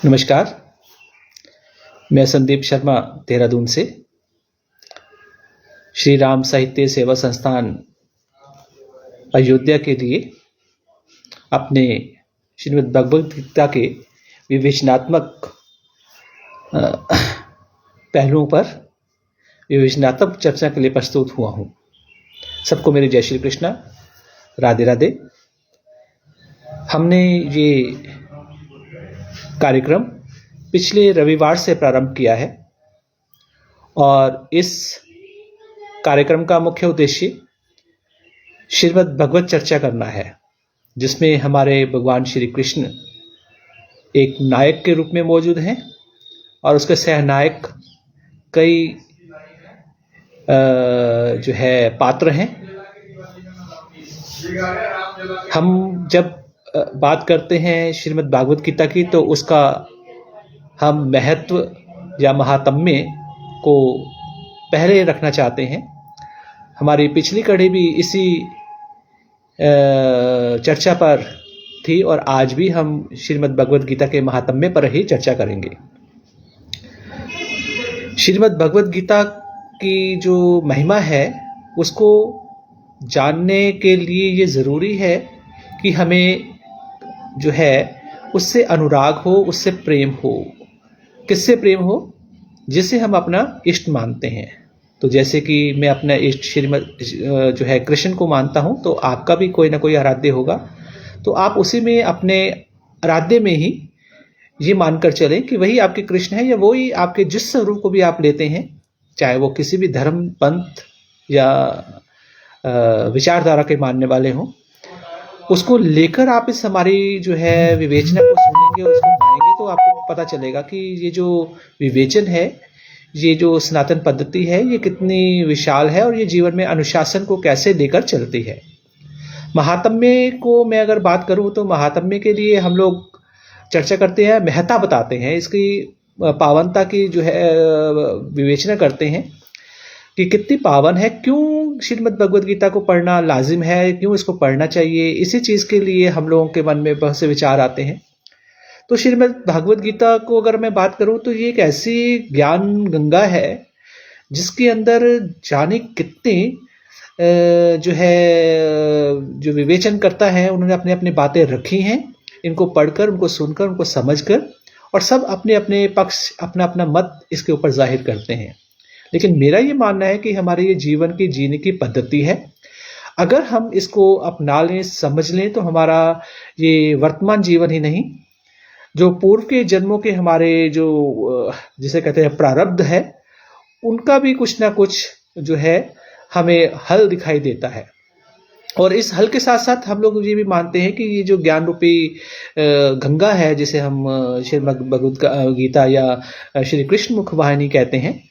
नमस्कार। मैं संदीप शर्मा देहरादून से श्री राम साहित्य सेवा संस्थान अयोध्या के लिए अपने श्रीमद् भगवद गीता के विवेचनात्मक पहलुओं पर विवेचनात्मक चर्चा के लिए प्रस्तुत हुआ हूँ। सबको मेरी जय श्री कृष्णा, राधे राधे। हमने ये कार्यक्रम पिछले रविवार से प्रारंभ किया है और इस कार्यक्रम का मुख्य उद्देश्य श्रीमद् भगवत चर्चा करना है, जिसमें हमारे भगवान श्री कृष्ण एक नायक के रूप में मौजूद हैं और उसके सहनायक कई जो है पात्र हैं। हम जब बात करते हैं श्रीमद् भागवत गीता की तो उसका हम महत्व या महात्म्य को पहले रखना चाहते हैं। हमारी पिछली कड़ी भी इसी चर्चा पर थी और आज भी हम श्रीमद् भगवत गीता के महात्म्य पर ही चर्चा करेंगे। श्रीमद् भगवत गीता की जो महिमा है उसको जानने के लिए ये ज़रूरी है कि हमें जो है उससे अनुराग हो, उससे प्रेम हो। किससे प्रेम हो? जिसे हम अपना इष्ट मानते हैं। तो जैसे कि मैं अपना इष्ट श्रीमद जो है कृष्ण को मानता हूँ, तो आपका भी कोई ना कोई आराध्य होगा। तो आप उसी में अपने आराध्य में ही ये मानकर चलें कि वही आपके कृष्ण है, या वही आपके जिस स्वरूप को भी आप लेते हैं, चाहे वो किसी भी धर्म, पंथ या विचारधारा के मानने वाले हों, उसको लेकर आप इस हमारी जो है विवेचना को सुनेंगे और उसको पाएंगे तो आपको पता चलेगा कि ये जो विवेचन है, ये जो सनातन पद्धति है, ये कितनी विशाल है और ये जीवन में अनुशासन को कैसे लेकर चलती है। महात्म्य को मैं अगर बात करूं तो महात्म्य के लिए हम लोग चर्चा करते हैं, महत्ता बताते हैं, इसकी पावनता की जो है विवेचना करते हैं कि कितनी पावन है, क्यों श्रीमद् भगवद गीता को पढ़ना लाजिम है, क्यों इसको पढ़ना चाहिए। इसी चीज़ के लिए हम लोगों के मन में बहुत से विचार आते हैं। तो श्रीमद् भगवद गीता को अगर मैं बात करूं तो ये एक ऐसी ज्ञान गंगा है जिसके अंदर जाने कितने जो है जो विवेचन करता है, उन्होंने अपने अपने बातें रखी हैं। इनको पढ़कर, उनको सुनकर, उनको समझकर और सब अपने अपने पक्ष, अपना अपना मत इसके ऊपर जाहिर करते हैं। लेकिन मेरा ये मानना है कि हमारे ये जीवन की जीने की पद्धति है। अगर हम इसको अपना लें, समझ लें, तो हमारा ये वर्तमान जीवन ही नहीं, जो पूर्व के जन्मों के हमारे जो जिसे कहते हैं प्रारब्ध है, उनका भी कुछ ना कुछ जो है हमें हल दिखाई देता है। और इस हल के साथ साथ हम लोग ये भी मानते हैं कि ये जो ज्ञान रूपी गंगा है, जिसे हम श्रीमद् भगवद गीता या श्री कृष्ण मुख वाहिनी कहते हैं,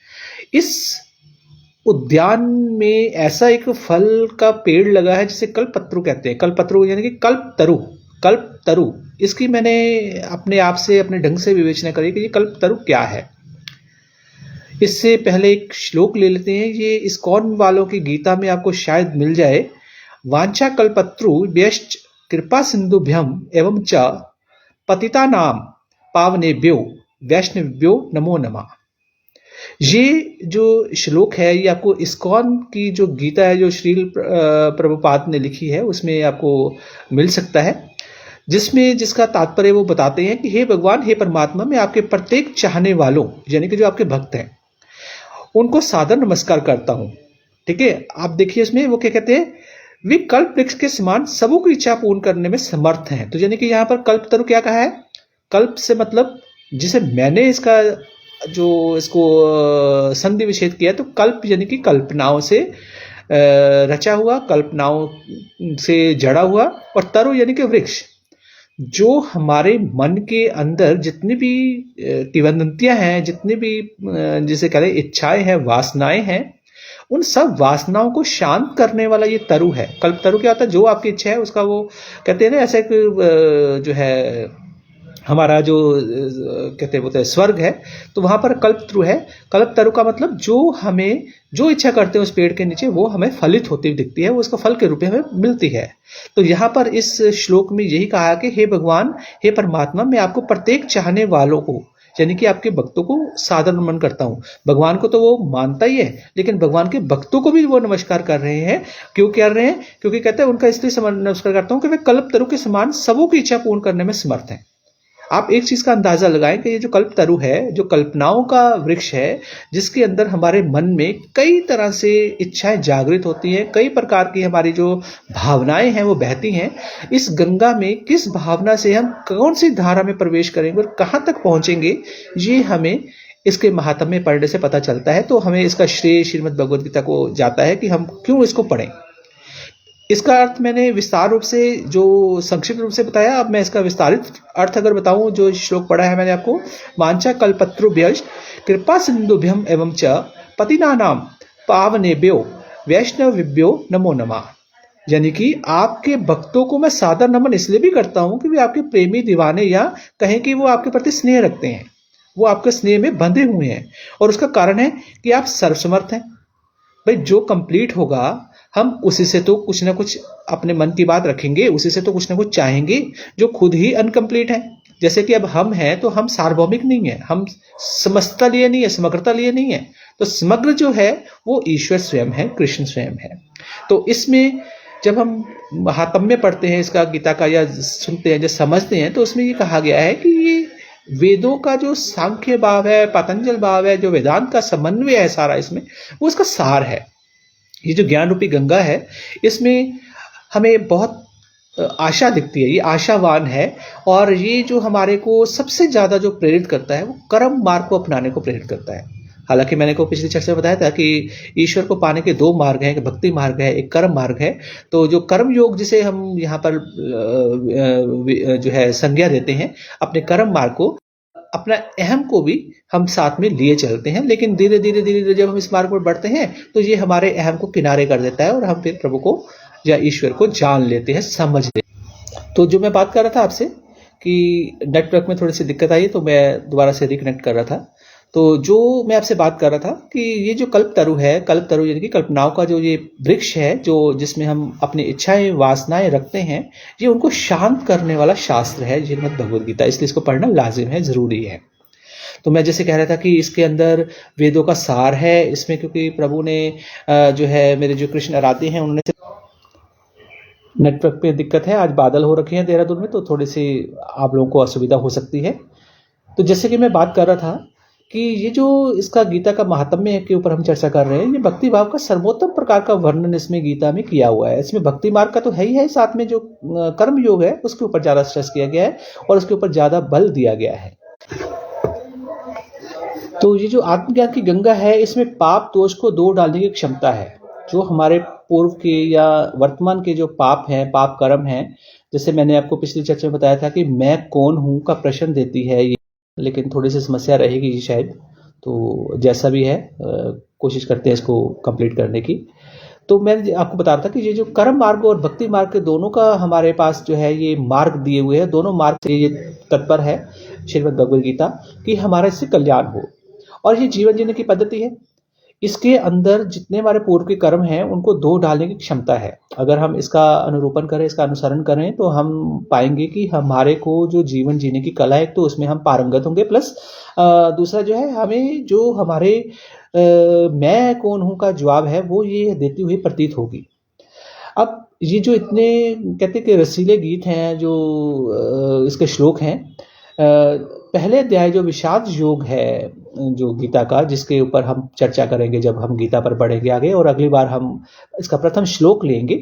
इस उद्यान में ऐसा एक फल का पेड़ लगा है जिसे कल्पतरु कहते हैं। कल्पतरु यानी कि कल्पतरु। कल्पतरु, इसकी मैंने अपने आप से, अपने ढंग से विवेचना करी कि ये कल्पतरु क्या है। इससे पहले एक श्लोक ले लेते हैं। ये इस्कॉन वालों की गीता में आपको शायद मिल जाए। वांछा कल्पतरु व्यश्च कृपा सिंधुभ्यम एवं च पतितानाम पावनेभ्यो वैष्णवेभ्यो नमो नमः। ये जो श्लोक है ये आपको इस्कॉन की जो गीता है, जो श्रील प्रभुपाद ने लिखी है, उसमें आपको मिल सकता है, जिसमें जिसका तात्पर्य वो बताते हैं कि हे भगवान, हे परमात्मा, मैं आपके प्रत्येक चाहने वालों, यानी कि जो आपके भक्त हैं, उनको सादर नमस्कार करता हूँ। ठीक है, आप देखिए इसमें वो क्या कहते हैं, वे कल्प वृक्ष के समान सबों की इच्छा पूर्ण करने में समर्थ हैं। तो यानी कि यहाँ पर कल्पतरु क्या कहा है? कल्प से मतलब जिसे मैंने इसका जो इसको संधि विच्छेद किया, तो कल्प यानी कि कल्पनाओं से रचा हुआ, कल्पनाओं से जड़ा हुआ, और तरु यानी कि वृक्ष, जो हमारे मन के अंदर जितनी भी किंवदंतियां हैं, जितनी भी जिसे कहें इच्छाएं हैं, वासनाएं हैं, उन सब वासनाओं को शांत करने वाला ये तरु है। कल्पतरु क्या होता है? जो आपकी इच्छा है उसका, वो कहते हैं ना ऐसे जो है हमारा जो कहते बोलते हैं स्वर्ग है, तो वहां पर कल्पतरु है। कल्पतरु का मतलब जो हमें जो इच्छा करते हैं उस पेड़ के नीचे वो हमें फलित होती हुई दिखती है, वो उसका फल के रूप में हमें मिलती है। तो यहाँ पर इस श्लोक में यही कहा कि हे भगवान, हे परमात्मा, मैं आपको प्रत्येक चाहने वालों को, यानी कि आपके भक्तों को सादर नमन करता हूँ। भगवान को तो वो मानता ही है, लेकिन भगवान के भक्तों को भी वो नमस्कार कर रहे हैं। क्यों कर रहे हैं? क्योंकि कहते हैं उनका इसलिए नमस्कार करता हूँ कि वे कल्पतरु के समान सबों की इच्छा पूर्ण करने में समर्थ हैं। आप एक चीज का अंदाजा लगाएं कि ये जो कल्पतरु है, जो कल्पनाओं का वृक्ष है, जिसके अंदर हमारे मन में कई तरह से इच्छाएं जागृत होती हैं, कई प्रकार की हमारी जो भावनाएं हैं वो बहती हैं। इस गंगा में किस भावना से हम कौन सी धारा में प्रवेश करेंगे और कहां तक पहुंचेंगे, ये हमें इसके महात्म्य पढ़ने से पता चलता है। तो हमें इसका श्रेय श्रीमद् भगवद गीता को जाता है कि हम क्यों इसको पढ़ें। इसका अर्थ मैंने विस्तार रूप से जो संक्षिप्त रूप से बताया, अब मैं इसका विस्तारित अर्थ अगर बताऊं, जो श्लोक पढ़ा है मैंने आपको, वांछा कल्पतरुभ्यश्च कृपा सिंधुभ्यम एवं च पतिनानाम पावनेभ्यो वैष्णवेभ्यो नमो नमः। यानी कि आपके भक्तों को मैं सादर नमन इसलिए भी करता हूं कि वे आपके प्रेमी दीवाने, या कहें कि वो आपके प्रति स्नेह रखते हैं, वो आपके स्नेह में बंधे हुए हैं। और उसका कारण है कि आप सर्वसमर्थ हैं। भाई जो कंप्लीट होगा हम उसी से तो कुछ ना कुछ अपने मन की बात रखेंगे, उसी से तो कुछ ना कुछ चाहेंगे जो खुद ही अनकंप्लीट है। जैसे कि अब हम हैं तो हम सार्वभौमिक नहीं है, हम समस्तता लिए नहीं है, समग्रता लिए नहीं है। तो समग्र जो है वो ईश्वर स्वयं है, कृष्ण स्वयं है। तो इसमें जब हम महात्म्य पढ़ते हैं इसका, गीता का, या सुनते हैं, या समझते हैं, तो उसमें ये कहा गया है कि ये वेदों का जो सांख्य भाव है, पतंजल भाव है, जो वेदांत का समन्वय है सारा इसमें, वो इसका सार है। ये जो ज्ञान रूपी गंगा है, इसमें हमें बहुत आशा दिखती है, ये आशावान है। और ये जो हमारे को सबसे ज्यादा जो प्रेरित करता है वो कर्म मार्ग को अपनाने को प्रेरित करता है। हालांकि मैंने को पिछली चर्चा में बताया था कि ईश्वर को पाने के दो मार्ग हैं, एक भक्ति मार्ग है, एक कर्म मार्ग है। तो जो कर्म योग जिसे हम यहाँ पर जो है संज्ञा देते हैं, अपने कर्म मार्ग को, अपना अहम को भी हम साथ में लिए चलते हैं। लेकिन धीरे धीरे धीरे धीरे जब हम इस मार्ग पर बढ़ते हैं तो ये हमारे अहम को किनारे कर देता है और हम फिर प्रभु को या ईश्वर को जान लेते हैं, समझ लेते हैं। तो जो मैं बात कर रहा था आपसे कि नेटवर्क में थोड़ी सी दिक्कत आई, तो मैं दोबारा से रिकनेक्ट कर रहा था। तो जो मैं आपसे बात कर रहा था कि ये जो कल्पतरु है, कल्पतरु यानी कि कल्पनाओं का जो ये वृक्ष है, जो जिसमें हम अपनी इच्छाएं वासनाएं रखते हैं, ये उनको शांत करने वाला शास्त्र है श्रीमद् भगवद गीता। इसलिए इसको पढ़ना लाजिम है, जरूरी है। तो मैं जैसे कह रहा था कि इसके अंदर वेदों का सार है इसमें, क्योंकि प्रभु ने जो है मेरे जो कृष्ण आराध्य हैं उन्होंने, नेटवर्क पे दिक्कत है, आज बादल हो रखे हैं देहरादून में, तो थोड़ी सी आप लोगों को असुविधा हो सकती है। तो जैसे कि मैं बात कर रहा था कि ये जो इसका गीता का महात्म्य के ऊपर हम चर्चा कर रहे हैं, ये भक्ति भाव का सर्वोत्तम प्रकार का वर्णन इसमें गीता में किया हुआ है। इसमें भक्ति मार्ग का तो है ही है, साथ में जो कर्म योग है उसके ऊपर ज्यादा स्ट्रेस किया गया है और उसके ऊपर ज्यादा बल दिया गया है। तो ये जो आत्मज्ञान की गंगा है, इसमें पाप दोष को दो डालने की क्षमता है। जो हमारे पूर्व के या वर्तमान के जो पाप हैं, पाप कर्म हैं, जैसे मैंने आपको पिछली चर्चा में बताया था कि मैं कौन हूं का प्रश्न देती है ये, लेकिन थोड़ी सी समस्या रहेगी शायद। तो जैसा भी है कोशिश करते हैं इसको कंप्लीट करने की। तो मैं आपको बता रहा था कि ये जो कर्म मार्ग और भक्ति मार्ग के दोनों का हमारे पास जो है ये मार्ग दिए हुए हैं, दोनों मार्ग से ये तत्पर है श्रीमद् भगवद गीता कि हमारा इससे कल्याण हो। और ये जीवन जीने की पद्धति है। इसके अंदर जितने हमारे पूर्व के कर्म हैं उनको दो डालने की क्षमता है। अगर हम इसका अनुरूपण करें, इसका अनुसरण करें, तो हम पाएंगे कि हमारे को जो जीवन जीने की कला है, तो उसमें हम पारंगत होंगे। प्लस दूसरा जो है, हमें जो हमारे मैं कौन हूं का जवाब है वो ये देती हुई प्रतीत होगी। अब ये जो इतने कहते कि रसीले गीत हैं, जो इसके श्लोक हैं, पहले अध्याय जो विषाद योग है जो गीता का, जिसके ऊपर हम चर्चा करेंगे जब हम गीता पर बढ़ेंगे आगे, और अगली बार हम इसका प्रथम श्लोक लेंगे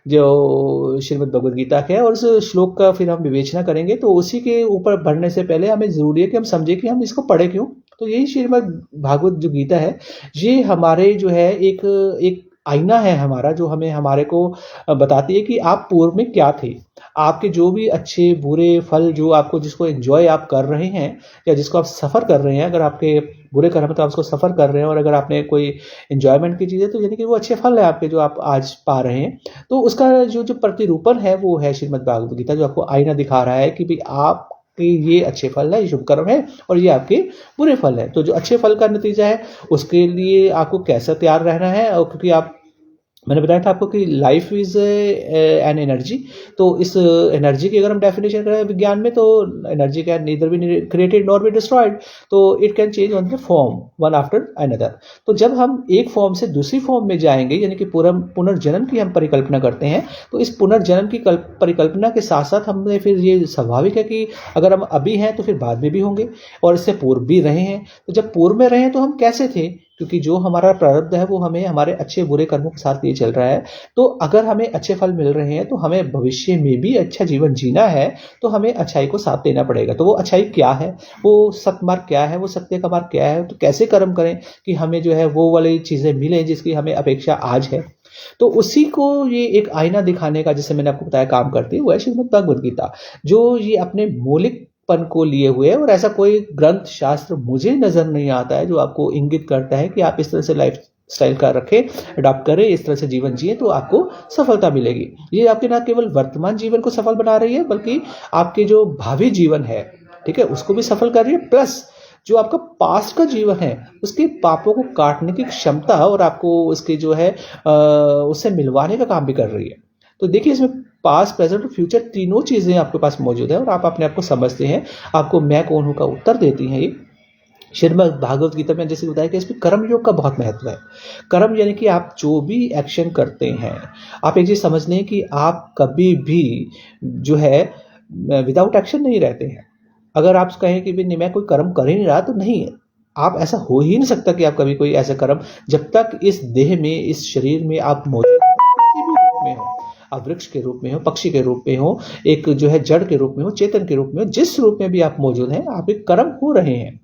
जो श्रीमद् भगवद गीता का है, और उस श्लोक का फिर हम विवेचना करेंगे। तो उसी के ऊपर बढ़ने से पहले हमें जरूरी है कि हम समझे कि हम इसको पढ़े क्यों। तो यही श्रीमद् भागवत जो गीता है, ये हमारे जो है एक आईना है हमारा, जो हमें हमारे को बताती है कि आप पूर्व में क्या थे। आपके जो भी अच्छे बुरे फल, जो आपको जिसको एंजॉय आप कर रहे हैं या जिसको आप सफ़र कर रहे हैं, अगर आपके बुरे कर्म है तो आप उसको सफ़र कर रहे हैं, और अगर आपने कोई एंजॉयमेंट की चीज़ है तो यानी कि वो अच्छे फल है आपके जो आप आज पा रहे हैं। तो उसका जो प्रतिरूपण है वो है श्रीमद् भागवत गीता, जो आपको आईना दिखा रहा है कि भाई आप कि ये अच्छे फल है, ये शुभ कर्म है और ये आपके बुरे फल है। तो जो अच्छे फल का नतीजा है उसके लिए आपको कैसा तैयार रहना है, और क्योंकि आप, मैंने बताया था आपको कि लाइफ इज एन एनर्जी। तो इस एनर्जी की अगर हम डेफिनेशन करें विज्ञान में, तो energy can neither be created nor be destroyed, तो it can change on the form one after another. तो जब हम एक फॉर्म से दूसरी फॉर्म में जाएंगे, यानी कि पुनर्जन्म की हम परिकल्पना करते हैं, तो इस पुनर्जन्म की परिकल्पना के साथ साथ हमने फिर ये स्वाभाविक है कि अगर हम अभी हैं तो फिर बाद में भी होंगे, और इससे पूर्व भी रहे हैं। तो जब पूर्व में रहे तो हम कैसे थे, क्योंकि जो हमारा प्रारब्ध है वो हमें हमारे अच्छे बुरे कर्मों के साथ लिए चल रहा है। तो अगर हमें अच्छे फल मिल रहे हैं तो हमें भविष्य में भी अच्छा जीवन जीना है, तो हमें अच्छाई को साथ देना पड़ेगा। तो वो अच्छाई क्या है, वो सत्मार्ग क्या है, वो सत्य का मार्ग क्या है, तो कैसे कर्म करें कि हमें जो है वो वाली चीजें मिले जिसकी हमें अपेक्षा आज है। तो उसी को ये एक आईना दिखाने का, जैसे मैंने आपको बताया, काम करती है, वो है श्रीमद् भगवद गीता, जो ये अपने मौलिक पन को लिए हुए है। और ऐसा कोई ग्रंथ शास्त्र मुझे नजर नहीं आता है जो आपको इंगित करता है कि आप इस तरह से लाइफ स्टाइल का रखें, अडॉप्ट करें, इस तरह से जीवन जिए तो आपको सफलता मिलेगी। ये आपके ना केवल वर्तमान जीवन को सफल बना रही है, बल्कि आपके जो भावी जीवन है, ठीक है, उसको भी सफल कर रही है, प्लस जो आपका पास्ट का जीवन है उसके पापों को काटने की क्षमता और आपको उसके जो है उससे मिलवाने का काम भी कर रही है। तो देखिए, इसमें पास्ट, प्रेजेंट और फ्यूचर तीनों चीजें आपके पास मौजूद है, और आप अपने आप को समझते हैं, आपको मैं कौन हूं का उत्तर देती हैं ये। श्रीमद् भागवत गीता में जैसे बताया कि इसमें कर्म योग का बहुत महत्व है। कर्म यानी कि आप जो भी एक्शन करते हैं, आप एक चीज समझ लें कि आप कभी भी जो है विदाउट एक्शन नहीं रहते हैं। अगर आप कहें कि भी नहीं मैं कोई कर्म कर ही नहीं रहा, तो नहीं, आप ऐसा हो ही नहीं सकता कि आप कभी कोई ऐसा कर्म, जब तक इस देह में, इस शरीर में आप मौजूद हो, किसी भी रूप में हो, आप वृक्ष के रूप में हो, पक्षी के रूप में हो, एक जो है जड़ के रूप में हो, चेतन के रूप में हो, जिस रूप में भी आप मौजूद हैं, आप एक कर्म हो रहे हैं।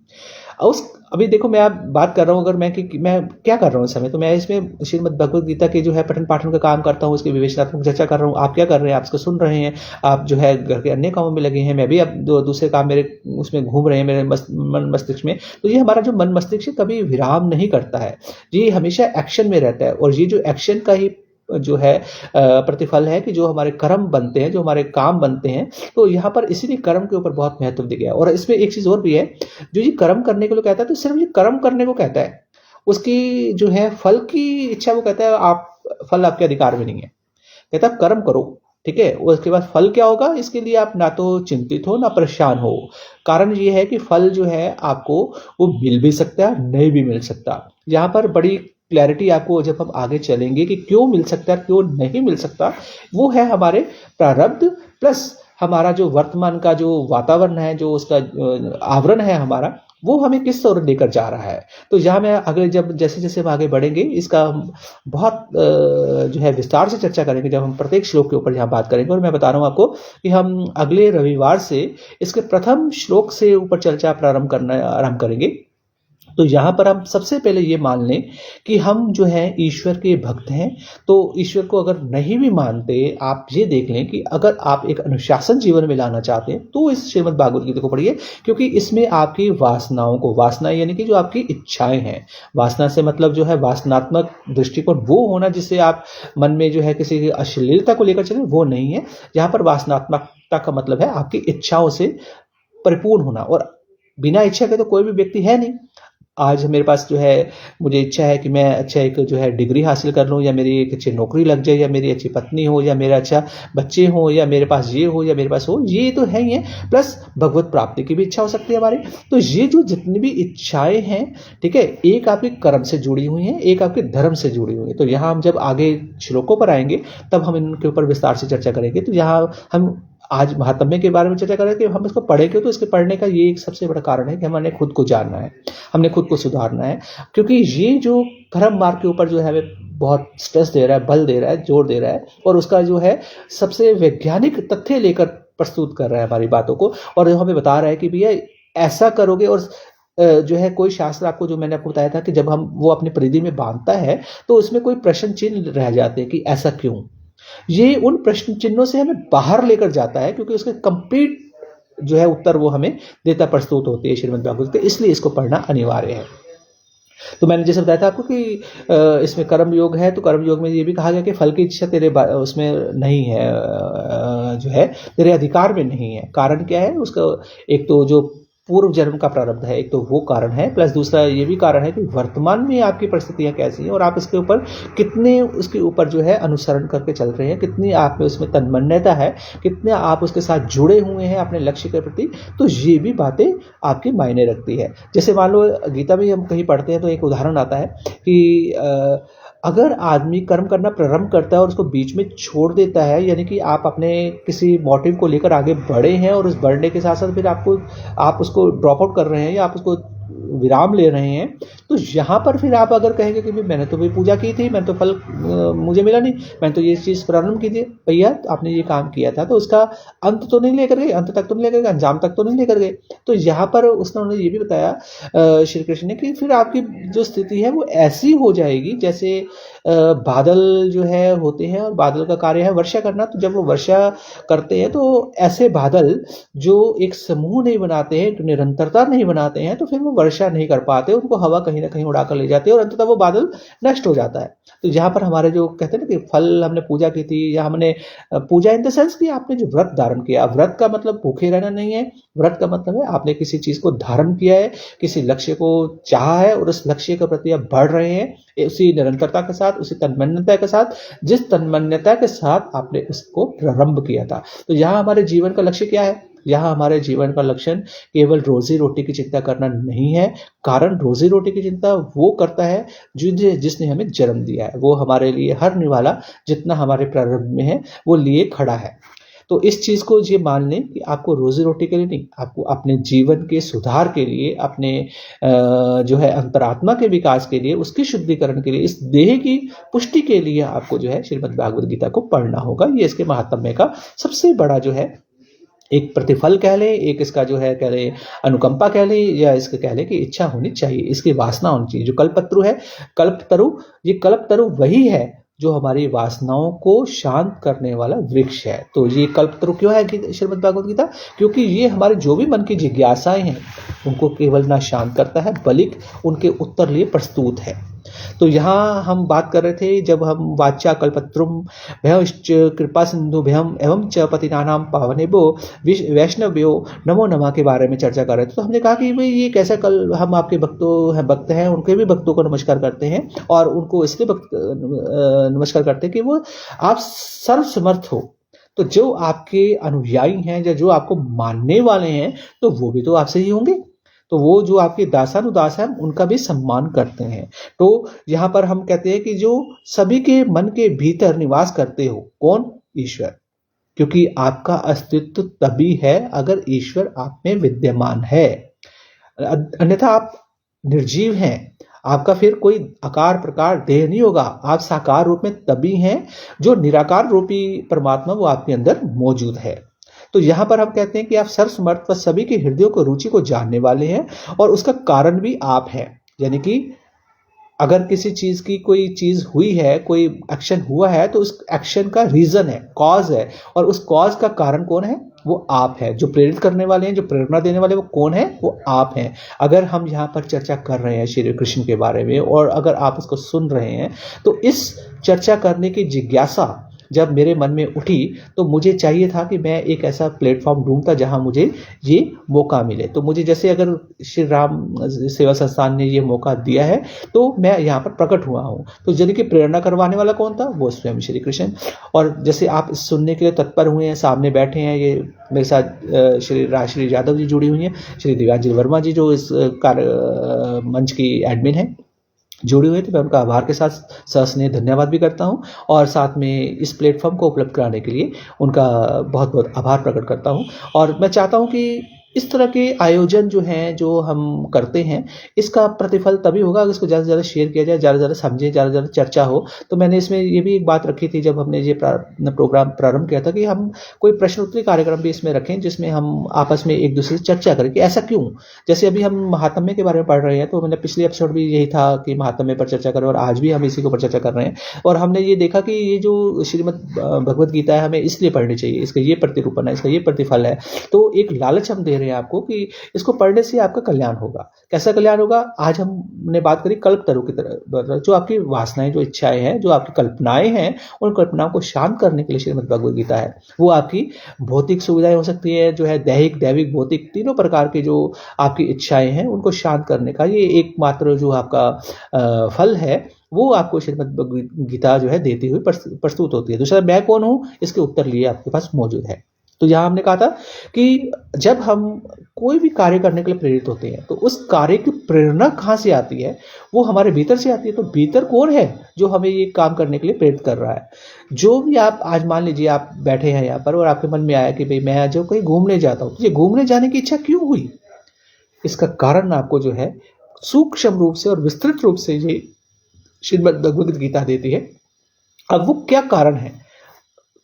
उस अभी देखो, मैं आप बात कर रहा हूं, अगर मैं कि मैं क्या कर रहा हूं इस समय, तो मैं इसमें श्रीमद् भगवद गीता के जो है पठन पाठन का काम करता हूं, उसकी विवेचनात्मक चर्चा कर रहा हूं। आप क्या कर रहे हैं, आप इसको सुन रहे हैं, आप जो है घर के अन्य कामों में लगे हैं, मैं भी अब दूसरे काम मेरे उसमें घूम रहे हैं, मेरे मन मस्तिष्क में। तो ये हमारा जो मन मस्तिष्क कभी विराम नहीं करता है, ये हमेशा एक्शन में रहता है। और ये जो एक्शन का ही जो है प्रतिफल है कि जो हमारे कर्म बनते हैं, जो हमारे काम बनते हैं। तो यहाँ पर इसीलिए कर्म के ऊपर बहुत महत्व दिया गया है। और इसमें एक चीज और भी है, जो ये कर्म करने के लिए कहता है, तो सिर्फ ये कर्म करने को कहता है, उसकी जो है फल की इच्छा वो कहता है आप, फल आपके अधिकार में नहीं है, कहता है आप कर्म करो, ठीक है। उसके बाद फल क्या होगा, इसके लिए आप ना तो चिंतित हो ना परेशान हो। कारण ये है कि फल जो है आपको वो मिल भी सकता है, नहीं भी मिल सकता। यहाँ पर बड़ी क्लैरिटी आपको जब हम आगे चलेंगे कि क्यों मिल सकता है, क्यों नहीं मिल सकता, वो है हमारे प्रारब्ध प्लस हमारा जो वर्तमान का जो वातावरण है, जो उसका आवरण है हमारा, वो हमें किस ओर लेकर जा रहा है। तो यहाँ मैं अगले, जब जैसे जैसे हम आगे बढ़ेंगे, इसका हम बहुत जो है विस्तार से चर्चा करेंगे, जब हम प्रत्येक श्लोक के ऊपर यहाँ बात करेंगे। और मैं बता रहा हूँ आपको कि हम अगले रविवार से इसके प्रथम श्लोक से ऊपर चर्चा प्रारंभ करना आरंभ करेंगे। तो यहाँ पर हम सबसे पहले ये मान लें कि हम जो है ईश्वर के भक्त हैं। तो ईश्वर को अगर नहीं भी मानते, आप ये देख लें कि अगर आप एक अनुशासन जीवन में लाना चाहते हैं तो इस श्रीमद् भागवत गीता को पढ़िए, क्योंकि इसमें आपकी वासनाओं को, वासना यानी कि जो आपकी इच्छाएं हैं, वासना से मतलब जो है वासनात्मक दृष्टिकोण वो होना जिससे आप मन में जो है किसी की अश्लीलता को लेकर चले, वो नहीं है। यहाँ पर वासनात्मकता का मतलब है आपकी इच्छाओं से परिपूर्ण होना, और बिना इच्छा के तो कोई भी व्यक्ति है नहीं। आज मेरे पास जो है, मुझे इच्छा है कि मैं अच्छा एक जो है डिग्री हासिल कर लूं, या मेरी एक अच्छी नौकरी लग जाए, या मेरी अच्छी पत्नी हो, या मेरा अच्छा बच्चे हो, या मेरे पास ये हो, या मेरे पास हो, ये तो है ही है। प्लस भगवत प्राप्ति की भी इच्छा हो सकती है हमारी। तो ये जो जितनी भी इच्छाएं हैं, ठीक है, एक आपके कर्म से जुड़ी हुई हैं, एक आपके धर्म से जुड़ी हुई है। तो यहाँ हम जब आगे श्लोकों पर आएंगे तब हम इनके ऊपर विस्तार से चर्चा करेंगे। तो यहाँ हम आज महात्म्य के बारे में चर्चा करें कि हम इसको पढ़ेंगे, तो इसके पढ़ने का ये एक सबसे बड़ा कारण है कि हमने खुद को जानना है, हमने खुद को सुधारना है। क्योंकि ये जो कर्म मार्ग के ऊपर जो है हमें बहुत स्ट्रेस दे रहा है, बल दे रहा है, जोर दे रहा है, और उसका जो है सबसे वैज्ञानिक तथ्य लेकर प्रस्तुत कर रहा है हमारी बातों को, और हमें बता रहा है कि भैया ऐसा करोगे। और जो है कोई शास्त्र आपको, जो मैंने आपको बताया था कि जब हम वो अपनी परिधि में बांधता है तो उसमें कोई प्रश्न चिन्ह रह जाते हैं कि ऐसा क्यों। ये उन प्रश्न चिन्हों से हमें बाहर लेकर जाता है, क्योंकि उसके कंप्लीट जो है उत्तर वो हमें देता प्रस्तुत होती है श्रीमद् भागवत के, इसलिए इसको पढ़ना अनिवार्य है। तो मैंने जैसे बताया था आपको कि इसमें कर्म योग है, तो कर्म योग में ये भी कहा गया कि फल की इच्छा तेरे उसमें नहीं है, जो है तेरे अधिकार में नहीं है। कारण क्या है उसका? एक तो जो पूर्व जन्म का प्रारब्ध है, एक तो वो कारण है, प्लस दूसरा ये भी कारण है कि वर्तमान में आपकी परिस्थितियां कैसी हैं और आप इसके ऊपर कितने उसके ऊपर जो है अनुसरण करके चल रहे हैं, कितनी आप में उसमें तन्मयता है, कितने आप उसके साथ जुड़े हुए हैं अपने लक्ष्य के प्रति। तो ये भी बातें आपकी मायने रखती है। जैसे मान लो गीता में हम कहीं पढ़ते हैं तो एक उदाहरण आता है कि अगर आदमी कर्म करना प्रारंभ करता है और उसको बीच में छोड़ देता है, यानी कि आप अपने किसी मोटिव को लेकर आगे बढ़े हैं और उस बढ़ने के साथ साथ फिर आप उसको ड्रॉप आउट कर रहे हैं या आप उसको विराम ले रहे हैं, तो यहाँ पर फिर आप अगर कहेंगे कि मैंने तो भी पूजा की थी, मैंने तो फल मुझे मिला नहीं, मैंने तो ये चीज़ प्रारंभ की थी, भैया आपने ये काम किया था तो उसका अंत तो नहीं लेकर गए, अंत तक तो नहीं लेकर गए, अंजाम तक तो नहीं लेकर गए। तो यहाँ पर उन्होंने ये भी बताया श्री कृष्ण ने कि फिर आपकी जो स्थिति है वो ऐसी हो जाएगी जैसे बादल जो है होते हैं और बादल का कार्य है वर्षा करना। तो जब वो वर्षा करते हैं तो ऐसे बादल जो एक समूह नहीं बनाते हैं, निरंतरता नहीं बनाते हैं, तो फिर वो वर्षा नहीं कर पाते, उनको हवा कहीं ना कहीं उड़ा कर ले जाती है और अंततः वो बादल नष्ट हो जाता है। तो यहाँ पर हमारे जो कहते हैं ना कि फल हमने पूजा की थी या हमने पूजा इन द सेंस कि आपने जो व्रत धारण किया, व्रत का मतलब भूखे रहना नहीं है, व्रत का मतलब है आपने किसी चीज को धारण किया है, किसी लक्ष्य को चाहा है और उस लक्ष्य के प्रति आप बढ़ रहे हैं उसी निरंतरता के साथ, उसी तन्मयता के साथ, जिस तन्मयता के साथ आपने उसको प्रारंभ किया था। तो यहाँ हमारे जीवन का लक्ष्य क्या है? यहाँ हमारे जीवन का लक्ष्य केवल रोजी रोटी की चिंता करना नहीं है। कारण रोजी रोटी की चिंता वो करता है जिसने हमें जन्म दिया है, वो हमारे लिए हर निवाला जितना हमारे प्रारंभ में है वो लिए खड़ा है। तो इस चीज को ये मान लें कि आपको रोजी रोटी के लिए नहीं, आपको अपने जीवन के सुधार के लिए, अपने जो है अंतरात्मा के विकास के लिए, उसकी शुद्धिकरण के लिए, इस देह की पुष्टि के लिए आपको जो है श्रीमद् भागवत गीता को पढ़ना होगा। ये इसके महात्म्य का सबसे बड़ा जो है एक प्रतिफल कह लें, एक इसका जो है कह लें अनुकंपा कह लें, या इसके कह लें कि इच्छा होनी चाहिए, इसकी वासना होनी चाहिए। जो कल्पतरु है, कल्पतरु, ये कल्पतरु वही है जो हमारी वासनाओं को शांत करने वाला वृक्ष है। तो ये कल्पतरु क्यों है श्रीमद् भागवत गीता? क्योंकि ये हमारे जो भी मन की जिज्ञासाएं हैं उनको केवल ना शांत करता है बल्कि उनके उत्तर लिए प्रस्तुत है। तो यहाँ हम बात कर रहे थे, जब हम वाचा कल्पतरुम भयश्च कृपा सिंधु भयम एवं च पतिनानाम पावनेभ्यो वैष्णव्यो नमो नमः के बारे में चर्चा कर रहे थे। तो हमने कहा कि भाई ये कैसा, कल हम आपके भक्त हैं, उनके भी भक्तों को नमस्कार करते हैं और उनको इसलिए नमस्कार करते हैं कि वो आप सर्वसमर्थ हो। तो जो आपके अनुयायी हैं या जो आपको मानने वाले हैं तो वो भी तो आपसे ही होंगे, तो वो जो आपके दासानुदास हैं उनका भी सम्मान करते हैं। तो यहाँ पर हम कहते हैं कि जो सभी के मन के भीतर निवास करते हो, कौन? ईश्वर। क्योंकि आपका अस्तित्व तभी है अगर ईश्वर आप में विद्यमान है, अन्यथा आप निर्जीव हैं, आपका फिर कोई आकार प्रकार देह नहीं होगा। आप साकार रूप में तभी हैं जो निराकार रूपी परमात्मा वो आपके अंदर मौजूद है। तो यहां पर हम कहते हैं कि आप सर्वसमर्थ व सभी के हृदयों को रुचि को जानने वाले हैं और उसका कारण भी आप हैं। यानी कि अगर किसी चीज की कोई चीज हुई है, कोई एक्शन हुआ है, तो उस एक्शन का रीजन है, कॉज है, और उस कॉज का कारण कौन है? वो आप है। जो प्रेरित करने वाले हैं, जो प्रेरणा देने वाले, वो कौन है? वो आप हैं। अगर हम यहाँ पर चर्चा कर रहे हैं श्री कृष्ण के बारे में और अगर आप उसको सुन रहे हैं, तो इस चर्चा करने की जिज्ञासा जब मेरे मन में उठी तो मुझे चाहिए था कि मैं एक ऐसा प्लेटफॉर्म ढूंढता जहां मुझे ये मौका मिले। तो मुझे जैसे अगर श्री राम सेवा संस्थान ने ये मौका दिया है तो मैं यहाँ पर प्रकट हुआ हूँ। तो यानी कि प्रेरणा करवाने वाला कौन था? वो स्वयं श्री कृष्ण। और जैसे आप सुनने के लिए तत्पर हुए हैं, सामने बैठे हैं, ये मेरे साथ श्री यादव जी जुड़ी हुई हैं, श्री दिव्यांजलि वर्मा जी जो इस कार्य मंच की एडमिन है जुड़े हुए थे, मैं उनका आभार के साथ सस्नेह धन्यवाद भी करता हूं और साथ में इस प्लेटफॉर्म को उपलब्ध कराने के लिए उनका बहुत बहुत आभार प्रकट करता हूं। और मैं चाहता हूं कि इस तरह के आयोजन जो हैं, जो हम करते हैं, इसका प्रतिफल तभी होगा अगर इसको ज़्यादा से ज़्यादा शेयर किया जाए, ज़्यादा से ज़्यादा समझे, ज़्यादा से ज़्यादा चर्चा हो। तो मैंने इसमें ये भी एक बात रखी थी जब हमने ये प्रोग्राम प्रारंभ किया था कि हम कोई प्रश्न उत्तरी कार्यक्रम भी इसमें रखें जिसमें हम आपस में एक दूसरे से चर्चा करें कि ऐसा क्यों। जैसे अभी हम महात्म्य के बारे में पढ़ रहे हैं, तो मैंने पिछले एपिसोड भी यही था कि महात्म्य पर चर्चा करें और आज भी हम इसी के ऊपर चर्चा कर रहे हैं। और हमने ये देखा कि ये जो श्रीमद् भगवद गीता है हमें इसलिए पढ़नी चाहिए, इसका ये प्रतिरूपण है, इसका ये प्रतिफल है। तो एक लालच हम दे रहे हैं आपको कि इसको पढ़ने से आपका कल्याण होगा। कैसा कल्याण होगा? आज हमने बात करी कल्पतरु की तरह, जो आपकी वासनाएं, जो इच्छाएं हैं, जो आपकी कल्पनाएं हैं, उन कल्पनाओं को शांत करने के लिए श्रीमद् भगवद गीता है। वो आपकी भौतिक सुविधाएं हो सकती है, जो है दैहिक, दैविक, भौतिक, तीनों प्रकार की जो आपकी इच्छाएं हैं उनको शांत करने का ये एकमात्र जो आपका फल है, वो आपको श्रीमद् भगवद गीता जो है देती हुई प्रस्तुत होती है। दूसरा, मैं कौन हूं, इसके उत्तर लिए आपके पास मौजूद है। तो यहां हमने कहा था कि जब हम कोई भी कार्य करने के लिए प्रेरित होते हैं तो उस कार्य की प्रेरणा कहां से आती है? वो हमारे भीतर से आती है। तो भीतर कौन है जो हमें ये काम करने के लिए प्रेरित कर रहा है? जो भी आप आज मान लीजिए आप बैठे हैं यहाँ पर और आपके मन में आया कि भाई मैं जो कहीं घूमने जाता हूँ, तो ये घूमने जाने की इच्छा क्यों हुई? इसका कारण आपको जो है सूक्ष्म रूप से और विस्तृत रूप से ये श्रीमद् भगवद गीता देती है। अब वो क्या कारण है?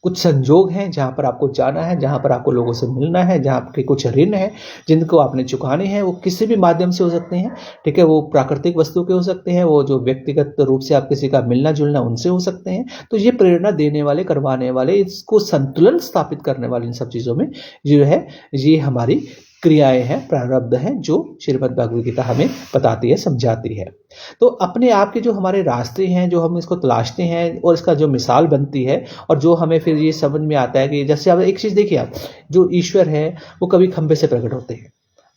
कुछ संजोग हैं जहां पर आपको जाना है, जहां पर आपको लोगों से मिलना है, जहां आपके कुछ ऋण है जिनको आपने चुकाने हैं। वो किसी भी माध्यम से हो सकते हैं, ठीक है। वो प्राकृतिक वस्तु के हो सकते हैं, वो जो व्यक्तिगत रूप से आप किसी का मिलना जुलना उनसे हो सकते हैं। तो ये प्रेरणा देने वाले, करवाने वाले, इसको संतुलन स्थापित करने वाले इन सब चीजों में जो है ये हमारी क्रियाएं हैं, प्रारब्ध हैं, जो श्रीमद् भगवद गीता हमें बताती है, समझाती है। तो अपने आप के जो हमारे रास्ते हैं, जो हम इसको तलाशते हैं और इसका जो मिसाल बनती है और जो हमें फिर ये समझ में आता है कि जैसे आप एक चीज देखिए, आप जो ईश्वर है वो कभी खंबे से प्रकट होते हैं।